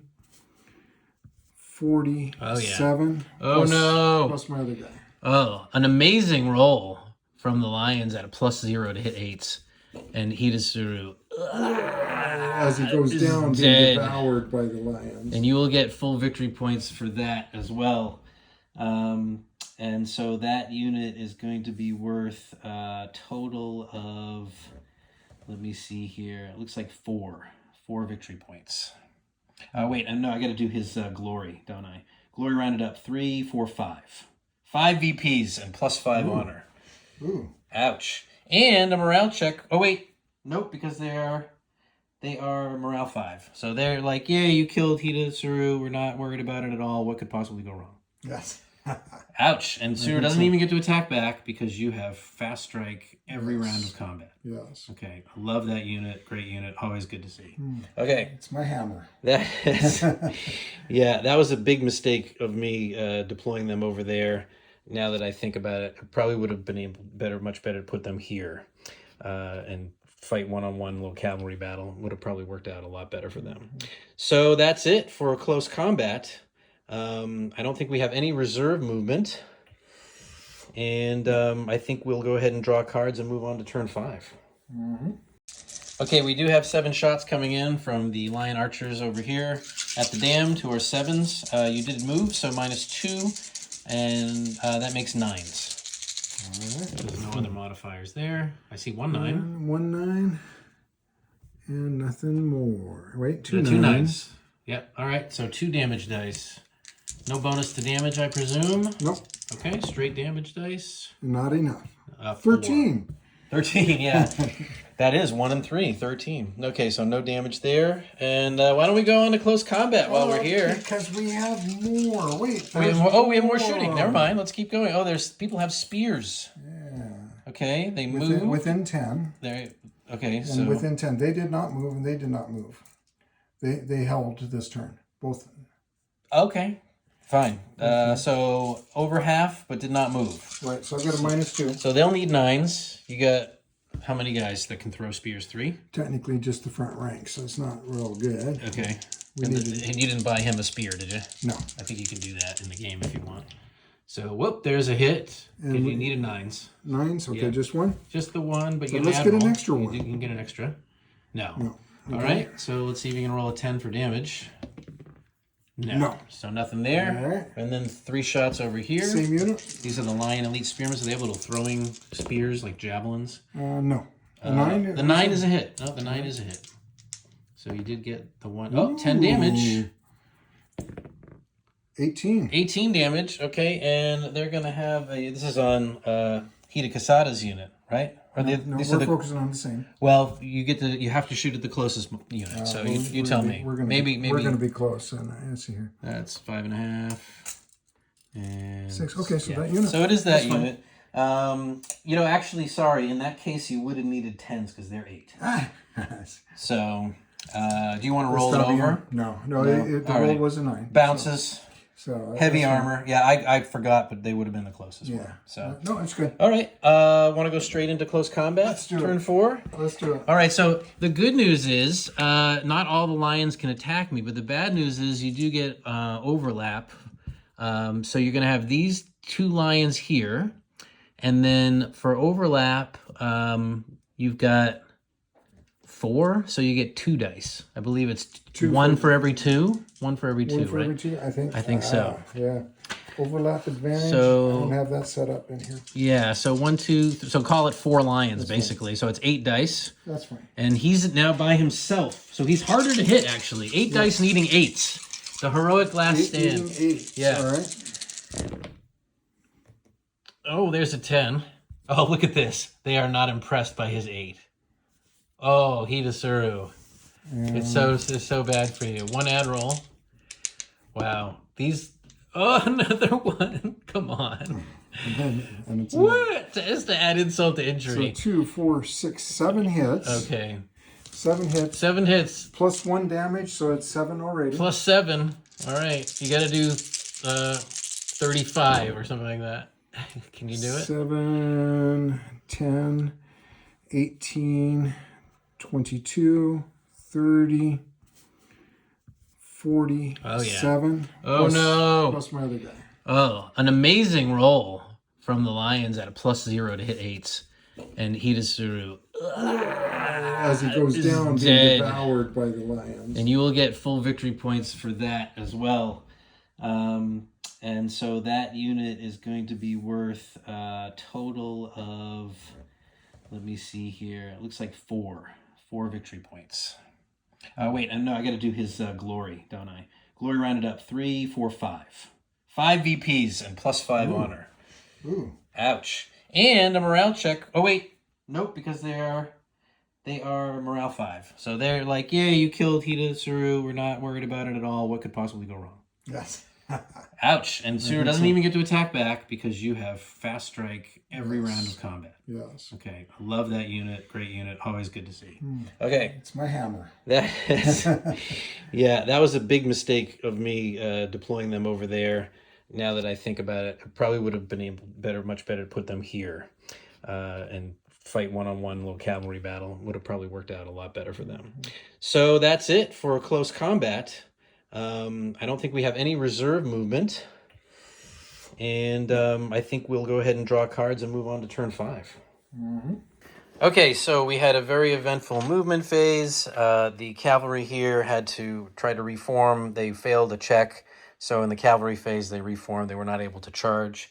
40, Oh, yeah. 7. Oh, plus, no. Plus my other guy. Oh, an amazing roll from the Lions at a +0 to hit 8s. And Hidasuru As he goes down, being dead. devoured by the lions. And you will get full victory points for that as well. And so that unit is going to be worth a total of, let me see here, it looks like 4 victory points. Wait, no, I got to do his glory, don't I? Glory rounded up 3, 4, 5. 5 VPs and +5 honor. Ooh. Ouch. And a morale check. Oh, wait. Nope, because they are morale 5. So they're like, yeah, you killed Hidasuru. We're not worried about it at all. What could possibly go wrong? Yes. Ouch. And Suru doesn't even get to attack back because you have fast strike every round of combat. Yes. Okay. I love that unit. Great unit. Always good to see. Okay. It's my hammer. That is, yeah, that was a big mistake of me deploying them over there. Now that I think about it, I probably would have been much better to put them here and fight one-on-one little cavalry battle. Would have probably worked out a lot better for them. So that's it for close combat. I don't think we have any reserve movement. And I think we'll go ahead and draw cards and move on to turn 5. Okay, we do have 7 shots coming in from the Lion Archers over here at the dam to our 7s. You did move, so -2. And that makes 9s. All right. There's no other modifiers there. I see 1 9. 1 9. And nothing more. Wait, 2 2 9s. 9s. Yep. All right. So 2 damage dice. No bonus to damage, I presume. Nope. Okay. Straight damage dice. Not enough. 4. 13. 13. Yeah. That is 1 and 3. 13. Okay. So no damage there. And why don't we go on to close combat while we're here? Because we have more. Wait. We have more shooting. Never mind. Let's keep going. Oh, people have spears. Yeah. Okay. They move. Within 10. Okay. And So within 10. They did not move and they did not move. They held this turn. Both. Okay. Fine. So over half, but did not move. Right, so I've got a -2. So they'll need 9s. You got how many guys that can throw spears? 3? Technically just the front rank, so it's not real good. Okay. And you didn't buy him a spear, did you? No. I think you can do that in the game if you want. So, whoop, there's a hit. And you needed 9s. 9s? Okay, Yeah. just 1? Just the 1, but you let's get an extra one. You can get an extra. No. No. Okay. All right, so let's see if you can roll a 10 for damage. No. So nothing there. All right. And then 3 shots over here. Same unit? These are the Lion Elite Spearmen, so they have little throwing spears like javelins. No. The 9? The 9 is a hit. No, the 9 is a hit. So you did get the 1. Oh, 10 damage. 18. 18 damage. Okay, and they're going to have this is on Kisada's unit, right? Or No, we're focusing on the same. Well, you have to shoot at the closest unit. So you tell me. Maybe we're going to be close. And let's see here. That's 5.5. And 6. Okay, so that unit. So it is that unit. Actually, sorry. In that case, you would have needed 10s because they're 8. So, do you want to roll it over? No. The roll was a 9. Bounces. So heavy armor. Yeah, I forgot, but they would have been the closest one. So no, it's good. All right. Want to go straight into close combat? Let's do Turn it. 4? Let's do it. All right. So the good news is not all the lions can attack me, but the bad news is you do get overlap. So you're going to have these 2 lions here. And then for overlap, you've got 4, so you get 2 dice. I believe it's 1 for every 2. 1 for every 2, right? I think. I think so. Yeah. Overlap advantage. So I don't have that set up in here. yeah, so 1, 2, so call it 4 lions basically. So it's 8 dice. That's fine. And he's now by himself. So he's harder to hit actually. 8 dice needing 8s. The heroic last stand. Needing 8. Yeah. All right. Oh, there's a 10. Oh, look at this. They are not impressed by his 8. Oh, Hidasuru. It's so bad for you. 1 ad roll. Wow. These. Oh, another one. Come on. And it's What? Just to add insult to injury. So 2, 4, 6, 7 hits. Okay. 7 hits. 7 hits. Plus 1 damage, so it's 7 already. Plus 7. All right. You got to do 35 or something like that. Can you do it? 7, 10, 18, 22, 30, 40, Oh, yeah. 7. Oh, plus, no. Plus my other guy. Oh, an amazing roll from the Lions at a +0 to hit 8s. And Hidasuru As he goes down, dead. being devoured by the lions. And you will get full victory points for that as well. And so that unit is going to be worth a total of, let me see here, it looks like 4 victory points. Wait, no, I got to do his glory, don't I? Glory rounded up 3, 4, 5. 5 VPs and +5 honor. Ooh. Ouch. And a morale check. Oh, wait. Nope, because they are morale 5. So they're like, yeah, you killed Hidasuru. We're not worried about it at all. What could possibly go wrong? Yes. Ouch. And Suru doesn't even get to attack back because you have fast strike every round of combat. Yes. Okay. I love that unit. Great unit. Always good to see. Okay. It's my hammer. That is, yeah, that was a big mistake of me deploying them over there. Now that I think about it, I probably would have been much better to put them here and fight one-on-one little cavalry battle. Would have probably worked out a lot better for them. So that's it for close combat. I don't think we have any reserve movement. And I think we'll go ahead and draw cards and move on to turn 5. Okay, so we had a very eventful movement phase. The cavalry here had to try to reform. They failed a check. So in the cavalry phase, they reformed. They were not able to charge.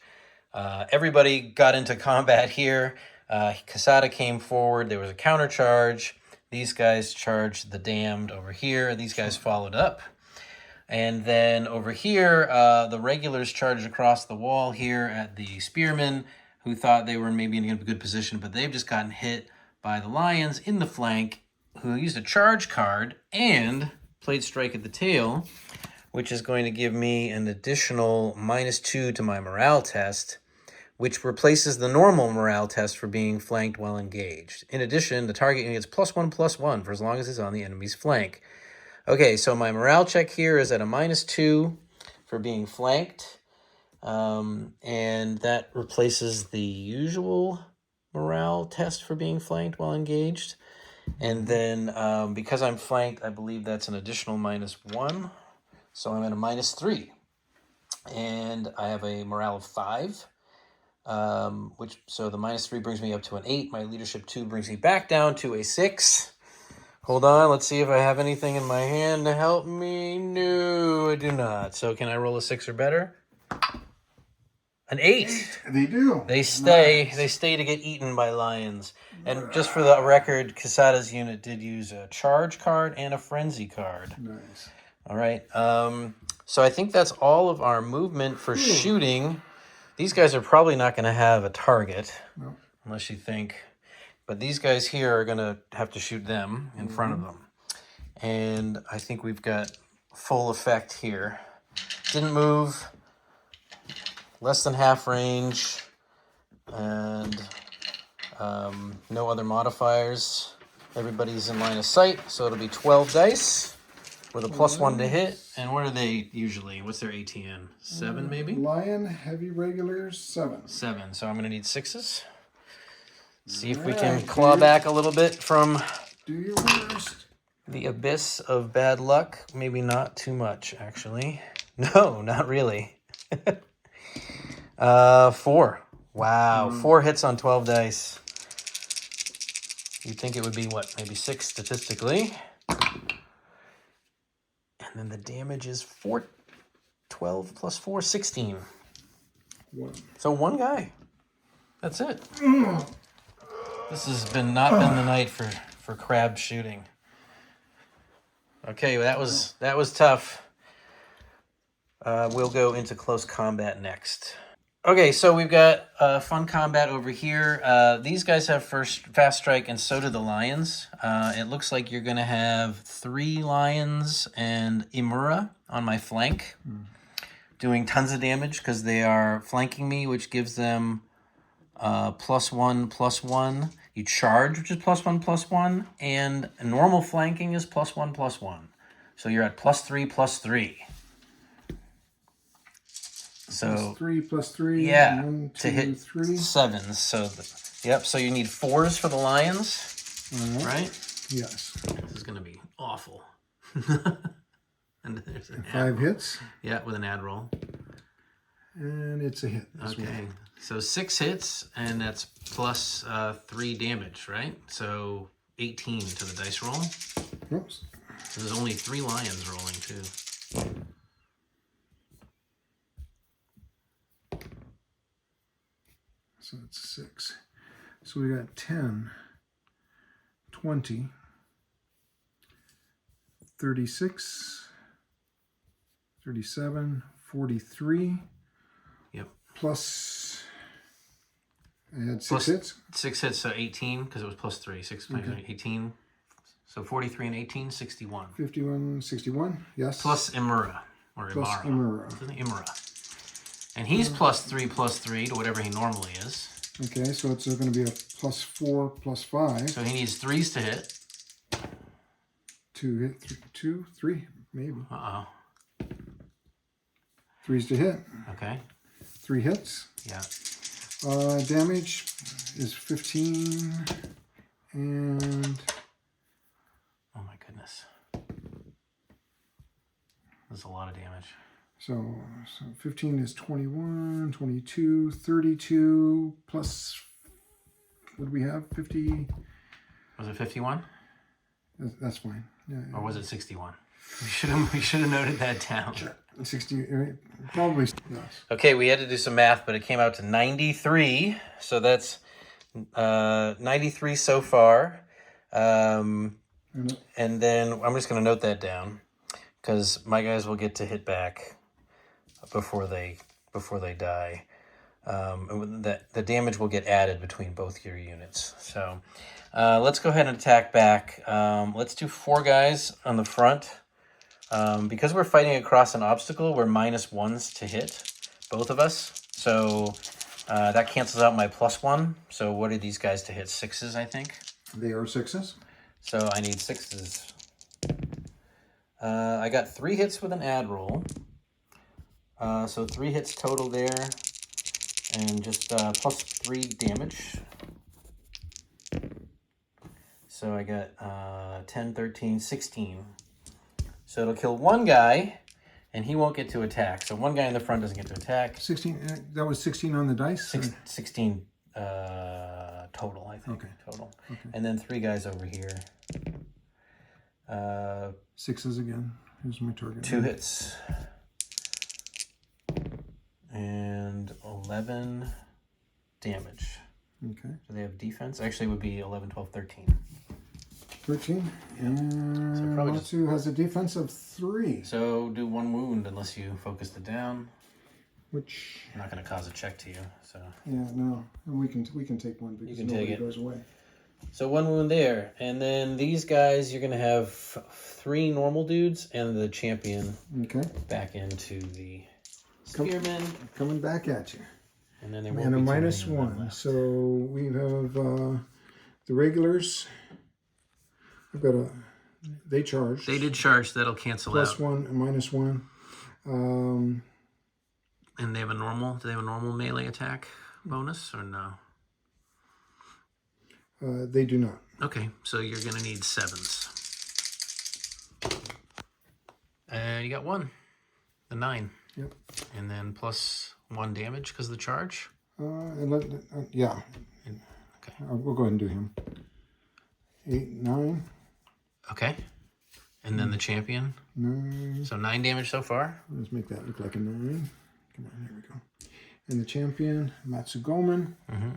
Everybody got into combat here. Kisada came forward. There was a counter charge. These guys charged the damned over here. These guys followed up. And then over here, the regulars charged across the wall here at the spearmen, who thought they were maybe in a good position, but they've just gotten hit by the lions in the flank, who used a charge card and played strike at the tail, which is going to give me an additional -2 to my morale test, which replaces the normal morale test for being flanked while engaged. In addition, the target unit gets +1/+1 for as long as it's on the enemy's flank. Okay, so my morale check here is at a -2 for being flanked. And that replaces the usual morale test for being flanked while engaged. And then because I'm flanked, I believe that's an additional -1. So I'm at a -3. And I have a morale of 5. So the -3 brings me up to an 8. My leadership 2 brings me back down to a 6. Hold on, let's see if I have anything in my hand to help me. No, I do not. So can I roll a 6 or better? An 8. They do. They stay. Nice. They stay to get eaten by lions. And just for the record, Kisada's unit did use a charge card and a frenzy card. Nice. All right. So I think that's all of our movement for shooting. These guys are probably not going to have a target, No. unless you think. But these guys here are going to have to shoot them in front of them. And I think we've got full effect here. Didn't move. Less than half range. And no other modifiers. Everybody's in line of sight. So it'll be 12 dice with a +1 to hit. And what are they usually? What's their ATN? 7 maybe? Lion, heavy regulars, 7. 7. So I'm going to need 6s. See if we can claw back a little bit from Do your worst. the abyss of bad luck. Maybe not too much, actually. No, not really. 4. Wow, 4 hits on 12 dice. You'd think it would be, what, maybe 6 statistically. And then the damage is 12 plus 4, 16. One. So one guy. That's it. This has not been the night for crab shooting. Okay, that was tough. We'll go into close combat next. Okay, so we've got fun combat over here. These guys have fast strike, and so do the lions. It looks like you're going to have 3 lions and Imura on my flank, doing tons of damage because they are flanking me, which gives them +1/+1. You charge, which is +1/+1, and normal flanking is +1/+1. So you're at +3/+3. So +3/+3. yeah, 1, 2, to hit 3. 7s. So yep. So you need 4s for the lions, right? Yes. This is gonna be awful. And there's an 5 hits. Yeah, with an ad roll. And it's a hit. Okay, so 6 hits, and that's plus 3 damage, right? So 18 to the dice roll. Oops. So there's only 3 lions rolling too. So it's 6. So we got 10, 20, 36, 37, 43. Yep. Plus, I had 6 hits. 6 hits, so 18, because it was +3. 6 Okay. 18. So 43 and 18, 61. 51, 61, yes. Plus Imura, or Plus Imara. Imura. Imura. And he's +3/+3 to whatever he normally is. Okay, so it's going to be a +4/+5. So he needs 3s to hit. 2 hit, 2, 3, maybe. Uh-oh. 3s to hit. Okay. 3 hits. Yeah. Damage is 15 and... Oh my goodness. That's a lot of damage. So 15 is 21, 22, 32, plus, what do we have, 50? Was it 51? That's fine. Yeah, Or was it 61? We should have noted that down. 60, probably, yes. Okay, we had to do some math, but it came out to 93. So that's 93 so far. And then I'm just going to note that down because my guys will get to hit back before they die. And the damage will get added between both your units. So let's go ahead and attack back. Let's do 4 guys on the front. Because we're fighting across an obstacle, we're -1s to hit, both of us. So that cancels out my +1. So what are these guys to hit? 6s, I think. They are 6s. So I need 6s. I got 3 hits with an ad roll. So 3 hits total there. And just +3 damage. So I got 10, 13, 16. So it'll kill 1 guy, and he won't get to attack. So 1 guy in the front doesn't get to attack. 16, that was 16 on the dice? 16 total, I think. Okay. Total. Okay. And then 3 guys over here. 6s again. Here's my target. 2 hits. And 11 damage. Okay. Do they have defense? Actually, it would be 11, 12, 13. 13. And So probably Matsu has a defense of 3. So do 1 wound unless you focus it down. Which... I'm not going to cause a check to you. So Yeah, no. And we can take 1 because nobody goes away. So 1 wound there. And then these guys, you're going to have 3 normal dudes and the champion back into the spearmen. Coming back at you. And then they And a -1. So we have the regulars. I've got they charged. They did charge. That'll cancel out. +1 and -1. And they have a normal. Do they have a normal melee attack bonus or no? They do not. Okay, so you're gonna need 7s. And you got 1, the 9. Yep. And then +1 damage because of the charge. Yeah. Okay. We'll go ahead and do him. 8, 9. Okay. And then the champion. 9. So 9 damage so far. Let's make that look like a 9. Come on, here we go. And the champion, Matsugomen. Mm-hmm.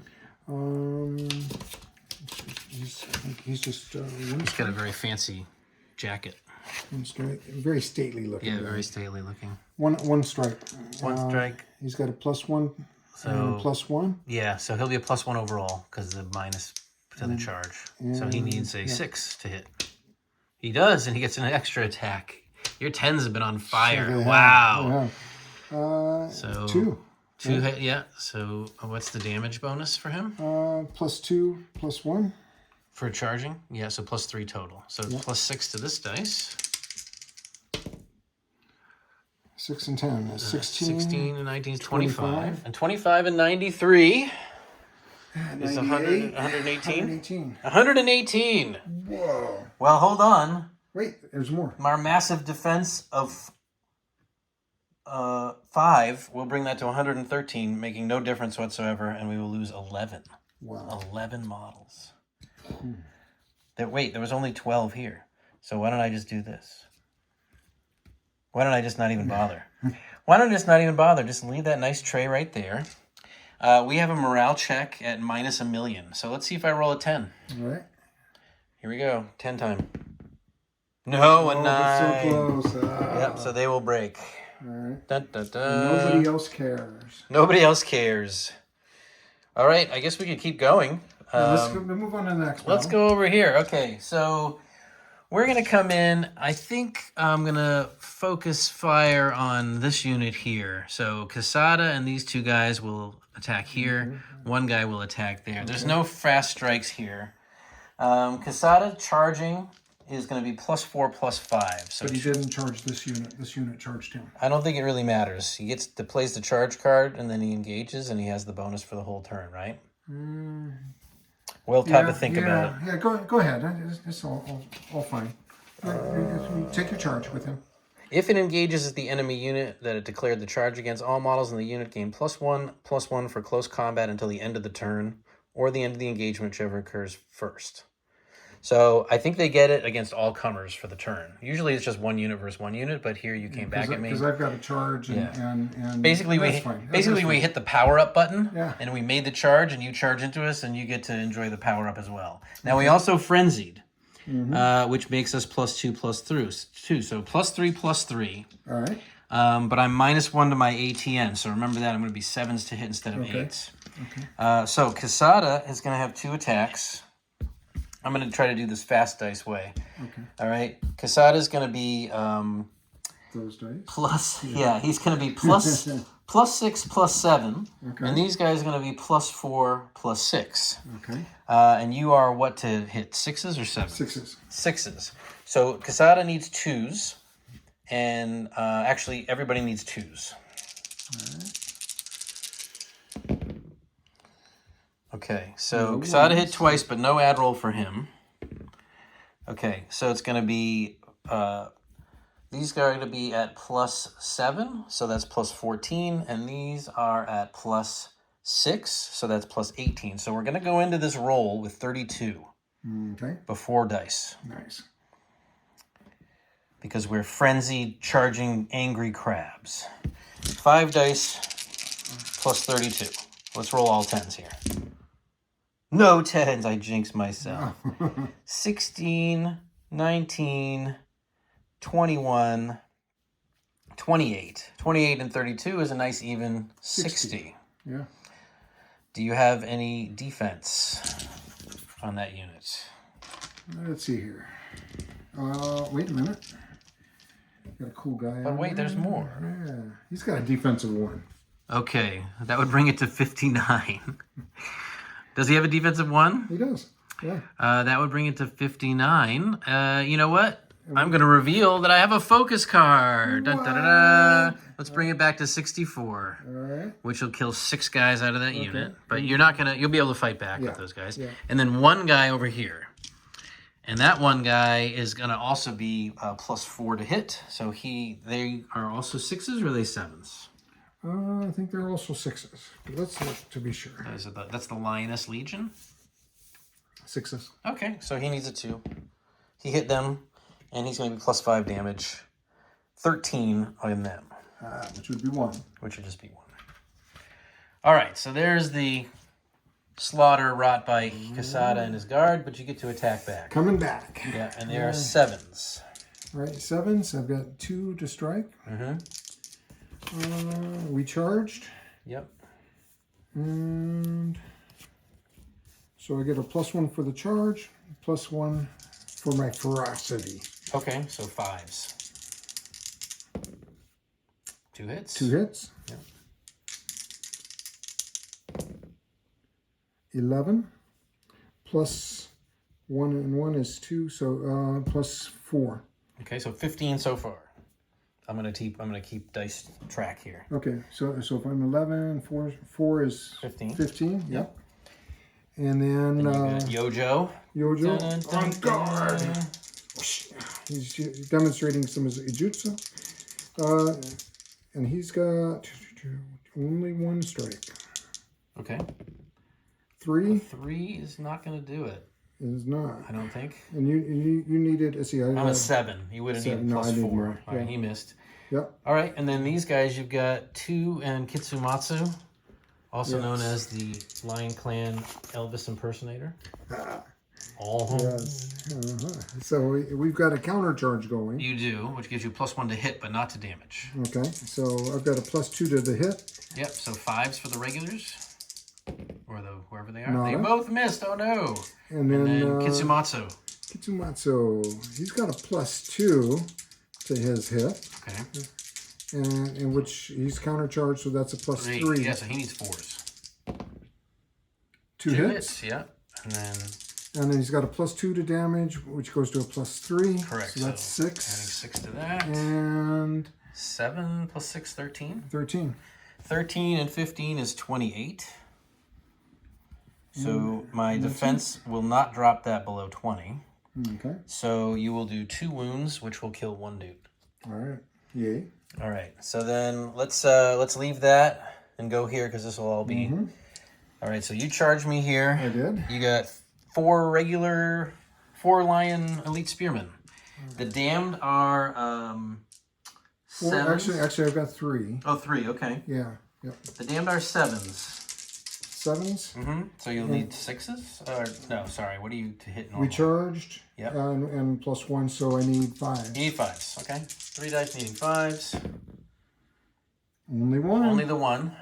I think he's just He's got a very fancy jacket. one strike. Very stately looking. Yeah, very stately looking. One strike. One strike. He's got a +1 and a +1. Yeah, so he'll be a +1 overall because of the minus to the charge. So he needs a 6 to hit. He does, and he gets an extra attack. Your 10s have been on fire. So wow. So 2. 2 hit, yeah. So what's the damage bonus for him? +2, +1. For charging? Yeah, so +3 total. So it's +6 to this dice. 6 and 10 is 16. 16 and 19 is 25. And 25 and 93 is 118. 118. 118. Whoa. Well, hold on. Wait, there's more. Our massive defense of 5 will bring that to 113, making no difference whatsoever, and we will lose 11. Wow. 11 models. Wait, there was only 12 here. So why don't I just do this? Why don't I just not even bother? Why don't I just not even bother? Just leave that nice tray right there. We have a morale check at -1,000,000. So let's see if I roll a 10. All right. Here we go. 10 time. No, a 9. That's so close. Yep, so they will break. All right. Dun, dun, dun. Nobody else cares. Nobody else cares. All right, I guess we could keep going. Let's move on to the next one. Let's go over here. Okay, so we're going to come in. I think I'm going to focus fire on this unit here. So Kisada and these 2 guys will attack here. One guy will attack there. There's no fast strikes here. Kisada charging is going to be +4, +5. So but he didn't charge this unit. This unit charged him. I don't think it really matters. He plays the charge card, and then he engages, and he has the bonus for the whole turn, right? We'll have to think about it. Yeah, go ahead. It's all fine. Take your charge with him. If it engages at the enemy unit that it declared the charge against, all models in the unit gain +1/+1 for close combat until the end of the turn, or the end of the engagement, whichever occurs first. So I think they get it against all comers for the turn. Usually it's just 1 unit versus 1 unit, but here you came back at me. Because I've got a charge and basically we hit the power up button and we made the charge and you charge into us and you get to enjoy the power up as well. Now we also frenzied, which makes us +2/+2. So +3/+3. All right. But I'm -1 to my ATN. So remember that I'm going to be 7s to hit instead of 8s. Okay. So Kisada is going to have 2 attacks. I'm going to try to do this fast dice way. Okay. All right. Kisada is going to be those dice. He's going to be +6, +7. Okay. And these guys are going to be +4, +6. Okay. And you are what to hit? 6s or 7s? 6s. 6s. So Kisada needs 2s. And actually, everybody needs 2s. All right. Okay, so Kisada hit twice, but no ad roll for him. Okay, so it's going to be, these are going to be at +7, so that's +14, and these are at +6, so that's +18. So we're going to go into this roll with 32 before dice. Nice. Because we're frenzied, charging, angry crabs. 5 dice +32. Let's roll all 10s here. No 10s, I jinxed myself. 16, 19, 21, 28. 28 and 32 is a nice even 60. Yeah. Do you have any defense on that unit? Let's see here. Wait a minute. Got a cool guy. But wait, there's more. Yeah. He's got a defensive 1. Okay, that would bring it to 59. Does he have a defensive 1? He does. Yeah. That would bring it to 59. You know what? I'm going to reveal that I have a focus card. Dun, dun, dun, dun. Let's bring it back to 64. All right. Which will kill 6 guys out of that unit. But you're not going to, you'll be able to fight back with those guys. Yeah. And then 1 guy over here. And that 1 guy is going to also be +4 to hit. So they are also 6s or are they 7s? I think they're also 6s. But let's look to be sure. That's the Lioness Legion? 6s. Okay, so he needs a 2. He hit them, and he's going to be +5 damage. 13 on them. Which would be 1. Which would just be 1. All right, so there's the slaughter wrought by Kisada and his guard, but you get to attack back. Coming back. Yeah, and there are 7s. All right, 7s. I've got 2 to strike. We charged. Yep. And so I get a +1 for the charge, +1 for my ferocity. Okay, so 5s. 2 hits. 2 hits. Yep. 11 +1 and 1 is 2, so +4. Okay, so 15 so far. I'm gonna keep dice track here. Okay, so if I'm 11, 4 is 15. 15. Yep. And then You got Yojo. Yojo Dun, dun, on dun, guard. dun. He's demonstrating some of his jutsu. And he's got only 1 strike. Okay. 3 3 is not gonna do it. is not. I don't think. And you needed, let's see. I'm a 7. You would have needed No, I need +4. more. All right, Yeah. he missed. Yep. All right, and then these guys, you've got 2 and Kitsumatsu, also Yes. known as the Lion Clan Elvis impersonator. Oh. Yes. So we've got a counter charge going. You do, which gives you +1 to hit, but not to damage. Okay. So I've got a +2 to the hit. Yep, so 5s for the regulars. Or whoever they are. Nada. They both missed, oh no. And then Kitsumatsu. Kitsumatsu, he's got a +2 to his hit. Okay. And in which he's countercharged, so that's a +3. Yeah, so he needs 4s. 2 hits. Yeah. And then And then he's got a +2 to damage, which goes to a +3. correct. So that's 6. Adding 6 to that. And 7 + 6, 13. 13. 13 and 15 is 28. So my defense will not drop that below 20. Okay. So you will do 2 wounds, which will kill 1 dude. All right. Yay. All right. So then let's leave that and go here because this will all be. All right. So you charge me here. I did. You got 4 lion elite spearmen. The damned are 4, 7s. actually, I've got 3. Oh, 3. Okay. Yeah. Yep. The damned are 7s. 7s. So you'll need 6s? Or no, sorry. What do you to hit normal? We charged. Yep. And +1, so I need 5. You need 5s. Okay. 3 dice needing 5s. Only 1. Only the 1.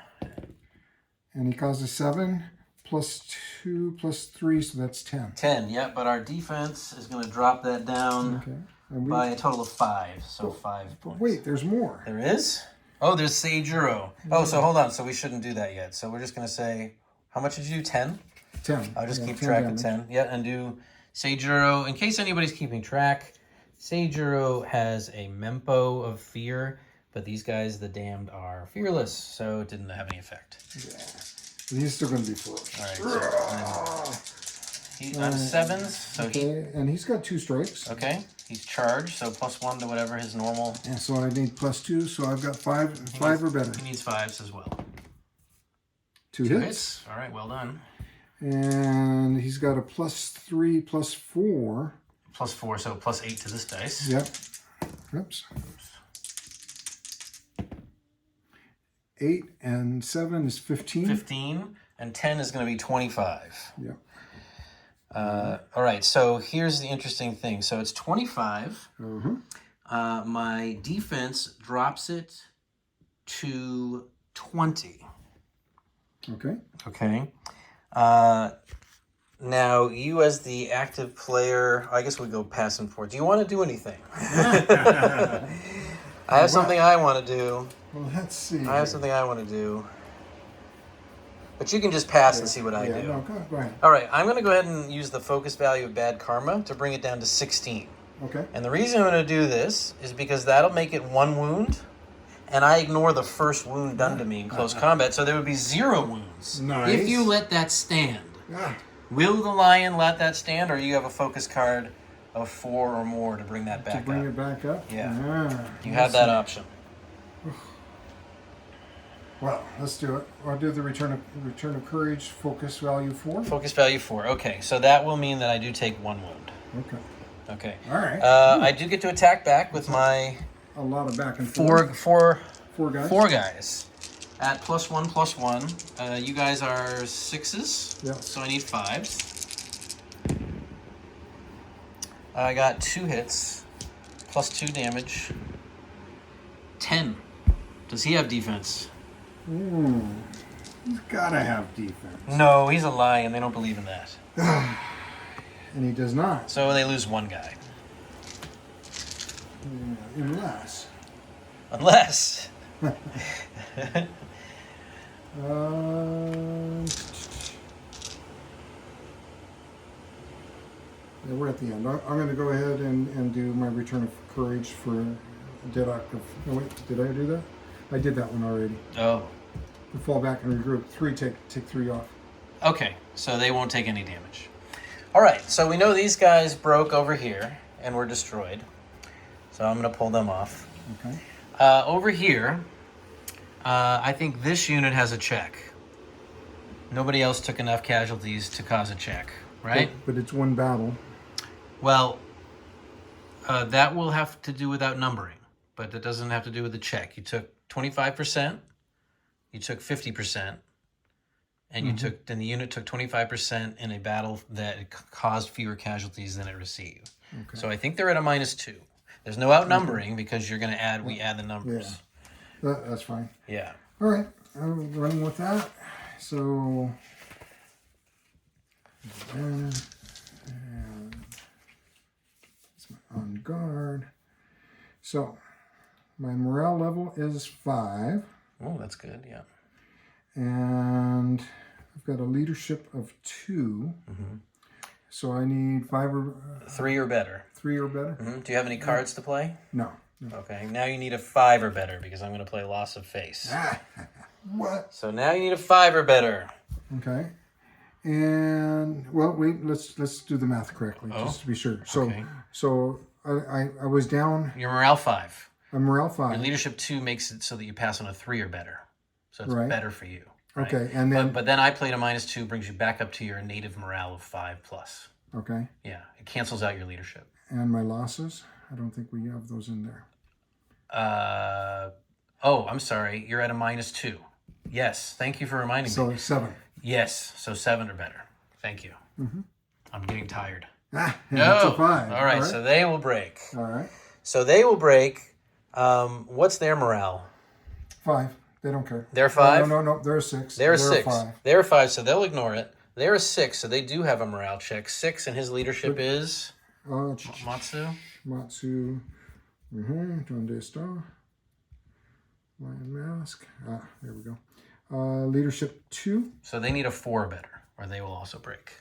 And he causes 7 +2 +3, so that's 10. 10. Yep. But our defense is going to drop that down Okay. And by a total of 5. So 5 points. wait, there's more. There is? Oh, there's Seijuro. Oh, so hold on. So we shouldn't do that yet. So we're just going to say, how much did you do? 10? 10. I'll just Yeah, keep 10 track damage. of 10. Yeah, and do Seijuro. In case anybody's keeping track, Seijuro has a mempo of fear, but these guys, the damned, are fearless, so it didn't have any effect. Yeah. But he's still going to be full. All right. So, he's on 7s, so And he's got 2 strikes. okay. He's charged, so +1 to whatever his normal. And so I need +2, so I've got 5 or better. He needs 5s as well. 2 2 hits. hits. All right, well done. And he's got a +3 +4. +4, so +8 to this dice. Yep. Oops. 8 and 7 is 15. 15, and 10 is going to be 25. Yep. All right, so here's the interesting thing. So it's 25. Uh-huh. My defense drops it to 20. Okay. Okay. Now, you as the active player, I guess we go pass and forth. Do you want to do anything? I have something I want to do. Well, let's see. I have something I want to do. But you can just pass and see what I do. No, go ahead. All right, I'm going to go ahead and use the focus value of bad karma to bring it down to 16. Okay. And the reason I'm going to do this is because that'll make it 1 wound, and I ignore the first wound done to me in close combat, so there would be 0 wounds. Nice. If you let that stand. Ah, Will the lion let that stand, or you have a focus card of 4 or more to bring that back to bring up? it back up? Yeah. Ah, You have that option. Well, let's do it. I'll do the return of courage, focus value 4. Focus value 4. Okay, so that will mean that I do take 1 wound. Okay. Okay. All right. I do get to attack back with my A lot of back and forth. 4 4 guys. 4 guys. at +1/+1. You guys are 6s, Yeah. so I need 5s. I got 2 hits, +2 damage. 10. Does he have defense? He's gotta have defense. No, he's a lion. They don't believe in that. And he does not. So they lose 1 guy. Unless. Yeah, we're at the end. I'm going to go ahead and do my return of courage for dead active. No, wait, did I do that? I did that one already. Oh. We fall back and regroup. 3, take 3 off. Okay, so they won't take any damage. All right, so we know these guys broke over here and were destroyed. So I'm going to pull them off. Okay. Over here, I think this unit has a check. Nobody else took enough casualties to cause a check, right? But it's 1 battle. Well, that will have to do with outnumbering, but that doesn't have to do with the check. You took 25%, you took 50%, and you took, then the unit took 25% in a battle that caused fewer casualties than it received. Okay. So I think they're at a -2. There's no outnumbering because you're going to add, we add the numbers. Yeah. That's fine. Yeah. All right. I'm running with that. So, and on guard. So, my morale level is 5. Oh, that's good. Yeah. And I've got a leadership of 2. So I need 5 or 3 or better. 3 or better. Do you have any cards to play? No. Okay. Now you need a 5 or better because I'm going to play Loss of Face. What? So now you need a 5 or better. Okay. And well, wait. Let's do the math correctly just to be sure. So Okay. so I was down. Your morale 5. I'm morale 5. Your leadership 2 makes it so that you pass on a 3 or better. So it's Right. better for you. Right? Okay, and then But then I played a -2, brings you back up to your native morale of 5+. okay, Yeah, it cancels out your leadership. and my losses. I don't think we have those in there. Oh, I'm sorry. You're at a -2. Yes, thank you for reminding me. So 7. Yes, so 7 or better. Thank you. I'm getting tired. That's No. a 5. All right, so they will break. All right. So they will break. What's their morale? 5. They don't care. They're 5? No. They're a 6. They're a 6. 5. They're a 5, so they'll ignore it. They're a 6, so they do have a morale check. 6, and his leadership is Matsu. Matsu. Donde está? Lion Mask. There we go. Leadership 2. So they need a 4 or better, or they will also break.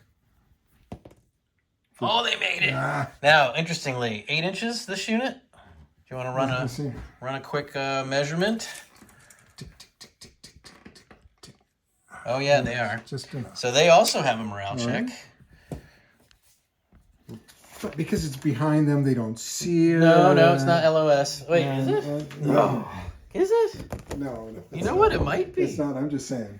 Oh, they made it! Now, interestingly, 8 inches, this unit? Do you want to run a quick measurement? Oh, yeah, they are. Just enough. So they also have a morale check. But because it's behind them, they don't see it. No, it's not LOS. Wait, is it? No. Is it? No. You know what? It might be. It's not. I'm just saying.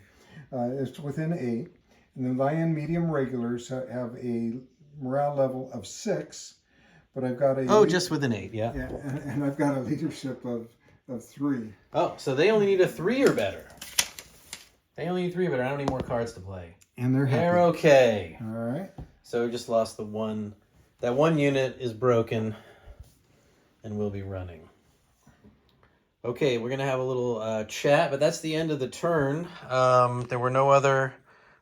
It's within 8. And the Lion Medium Regulars have a morale level of 6. But I've got a... Oh, just within 8, yeah. Yeah, and I've got a leadership of 3. Oh, so they only need a 3 or better. They only need 3 or better. I don't need more cards to play. And they're happy. They're okay. All right. So we just lost the one. That one unit is broken and we'll be running. Okay, we're going to have a little chat, but that's the end of the turn. There were no other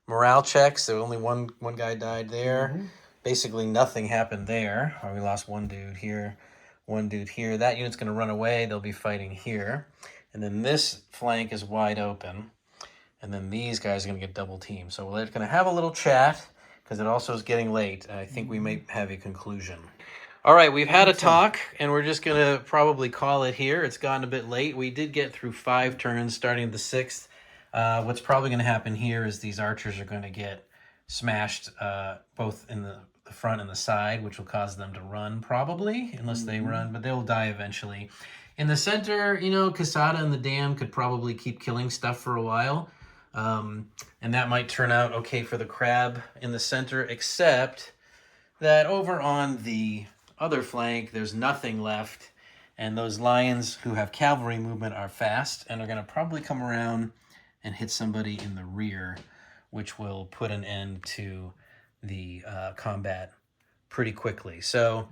morale checks. There was only one guy died there. Basically nothing happened there. We lost one dude here, one dude here. That unit's going to run away. They'll be fighting here. And then this flank is wide open. And then these guys are going to get double teamed. So we're going to have a little chat because it also is getting late. I think we may have a conclusion. All right, we've had a talk, and we're just going to probably call it here. It's gotten a bit late. We did get through 5 turns, starting the 6th. What's probably going to happen here is these archers are going to get smashed both in the front and the side, which will cause them to run probably, unless they run, but they'll die eventually. In the center, you know, Kisada and the dam could probably keep killing stuff for a while. And that might turn out okay for the crab in the center, except that over on the other flank, there's nothing left. And those lions who have cavalry movement are fast and are going to probably come around and hit somebody in the rear, which will put an end to the combat pretty quickly. So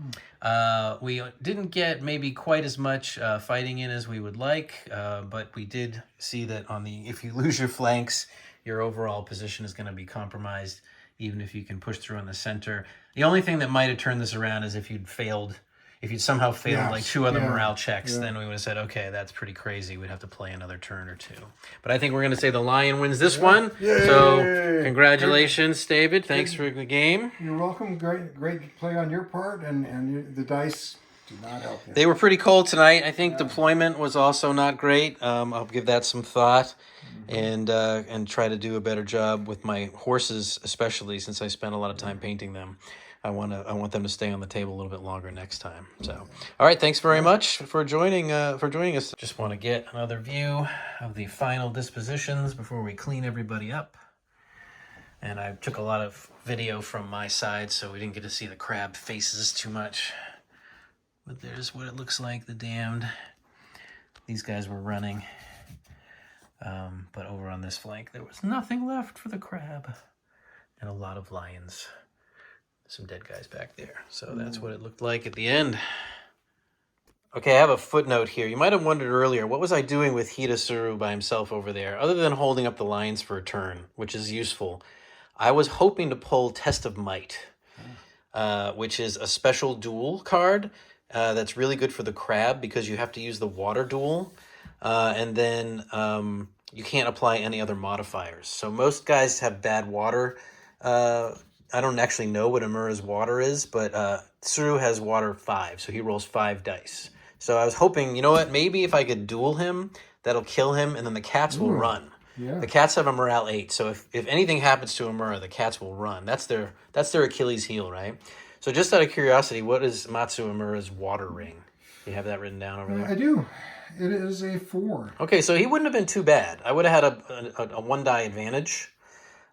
we didn't get maybe quite as much fighting in as we would like, but we did see that if you lose your flanks, your overall position is going to be compromised, even if you can push through in the center. The only thing that might have turned this around is if you'd somehow failed like 2 other morale checks, then we would have said, okay, that's pretty crazy. We'd have to play another turn or 2. But I think we're going to say the Lion wins this one. Yay! So congratulations, David. Thanks for the game. You're welcome. Great play on your part, and the dice did not help you. They were pretty cold tonight. I think deployment was also not great. I'll give that some thought. And try to do a better job with my horses, especially since I spent a lot of time painting them. I want them to stay on the table a little bit longer next time. So, all right, thanks very much for joining us. Just want to get another view of the final dispositions before we clean everybody up. And I took a lot of video from my side, so we didn't get to see the crab faces too much. But there's what it looks like. The damned. These guys were running. But over on this flank, there was nothing left for the crab. And a lot of lions. Some dead guys back there. So that's what it looked like at the end. Okay, I have a footnote here. You might have wondered earlier, what was I doing with Hidasuru by himself over there? Other than holding up the lions for a turn, which is useful. I was hoping to pull Test of Might, which is a special duel card that's really good for the crab because you have to use the water duel. And then you can't apply any other modifiers. So most guys have bad water. I don't actually know what Amura's water is, but Tsuru has water 5, so he rolls 5 dice. So I was hoping, you know what, maybe if I could duel him, that'll kill him, and then the cats will run. Yeah. The cats have a morale 8, so if anything happens to Amura, the cats will run. That's their Achilles heel, right? So just out of curiosity, what is Matsu Amura's water ring? Do you have that written down over there? I do. It is a 4. Okay, so he wouldn't have been too bad. I would have had a 1-die advantage.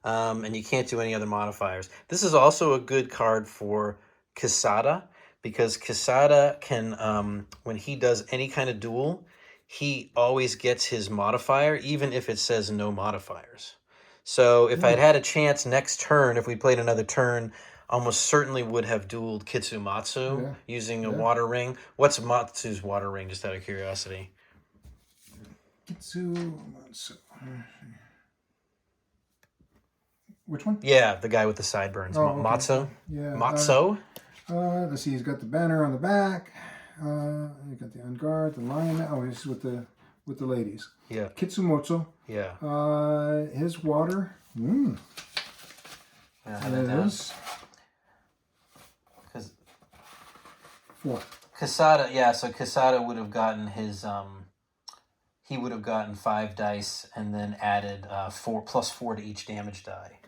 And you can't do any other modifiers. This is also a good card for Kisada, because Kisada can, when he does any kind of duel, he always gets his modifier, even if it says no modifiers. So if I'd had a chance next turn, if we played another turn, almost certainly would have dueled Kitsumatsu using a water ring. What's Matsu's water ring, just out of curiosity? Kitsumatsu. Which one? Yeah, the guy with the sideburns. Oh, okay. Matsu? Yeah. Matsu? Let's see, he's got the banner on the back. You got the on guard, the lion. Oh, he's with the ladies. Yeah. Kitsumotsu. Yeah. His water. Yeah, it is. 4. Kisada, yeah, so Kisada would have gotten his he would have gotten 5 dice and then added 4 to each damage die.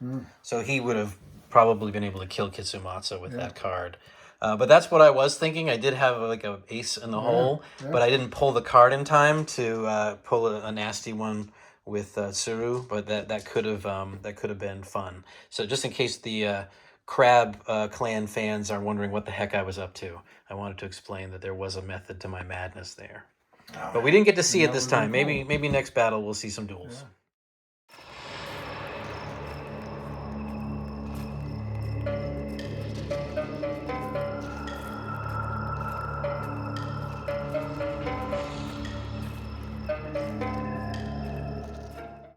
So he would have probably been able to kill Kitsumatsu with that card. But that's what I was thinking. I did have like an ace in the hole, but I didn't pull the card in time to pull a nasty one with Tsuru. But that could have been fun. So just in case the Crab Clan fans are wondering what the heck I was up to, I wanted to explain that there was a method to my madness there. But we didn't get to see it this time. Maybe next battle we'll see some duels. Yeah.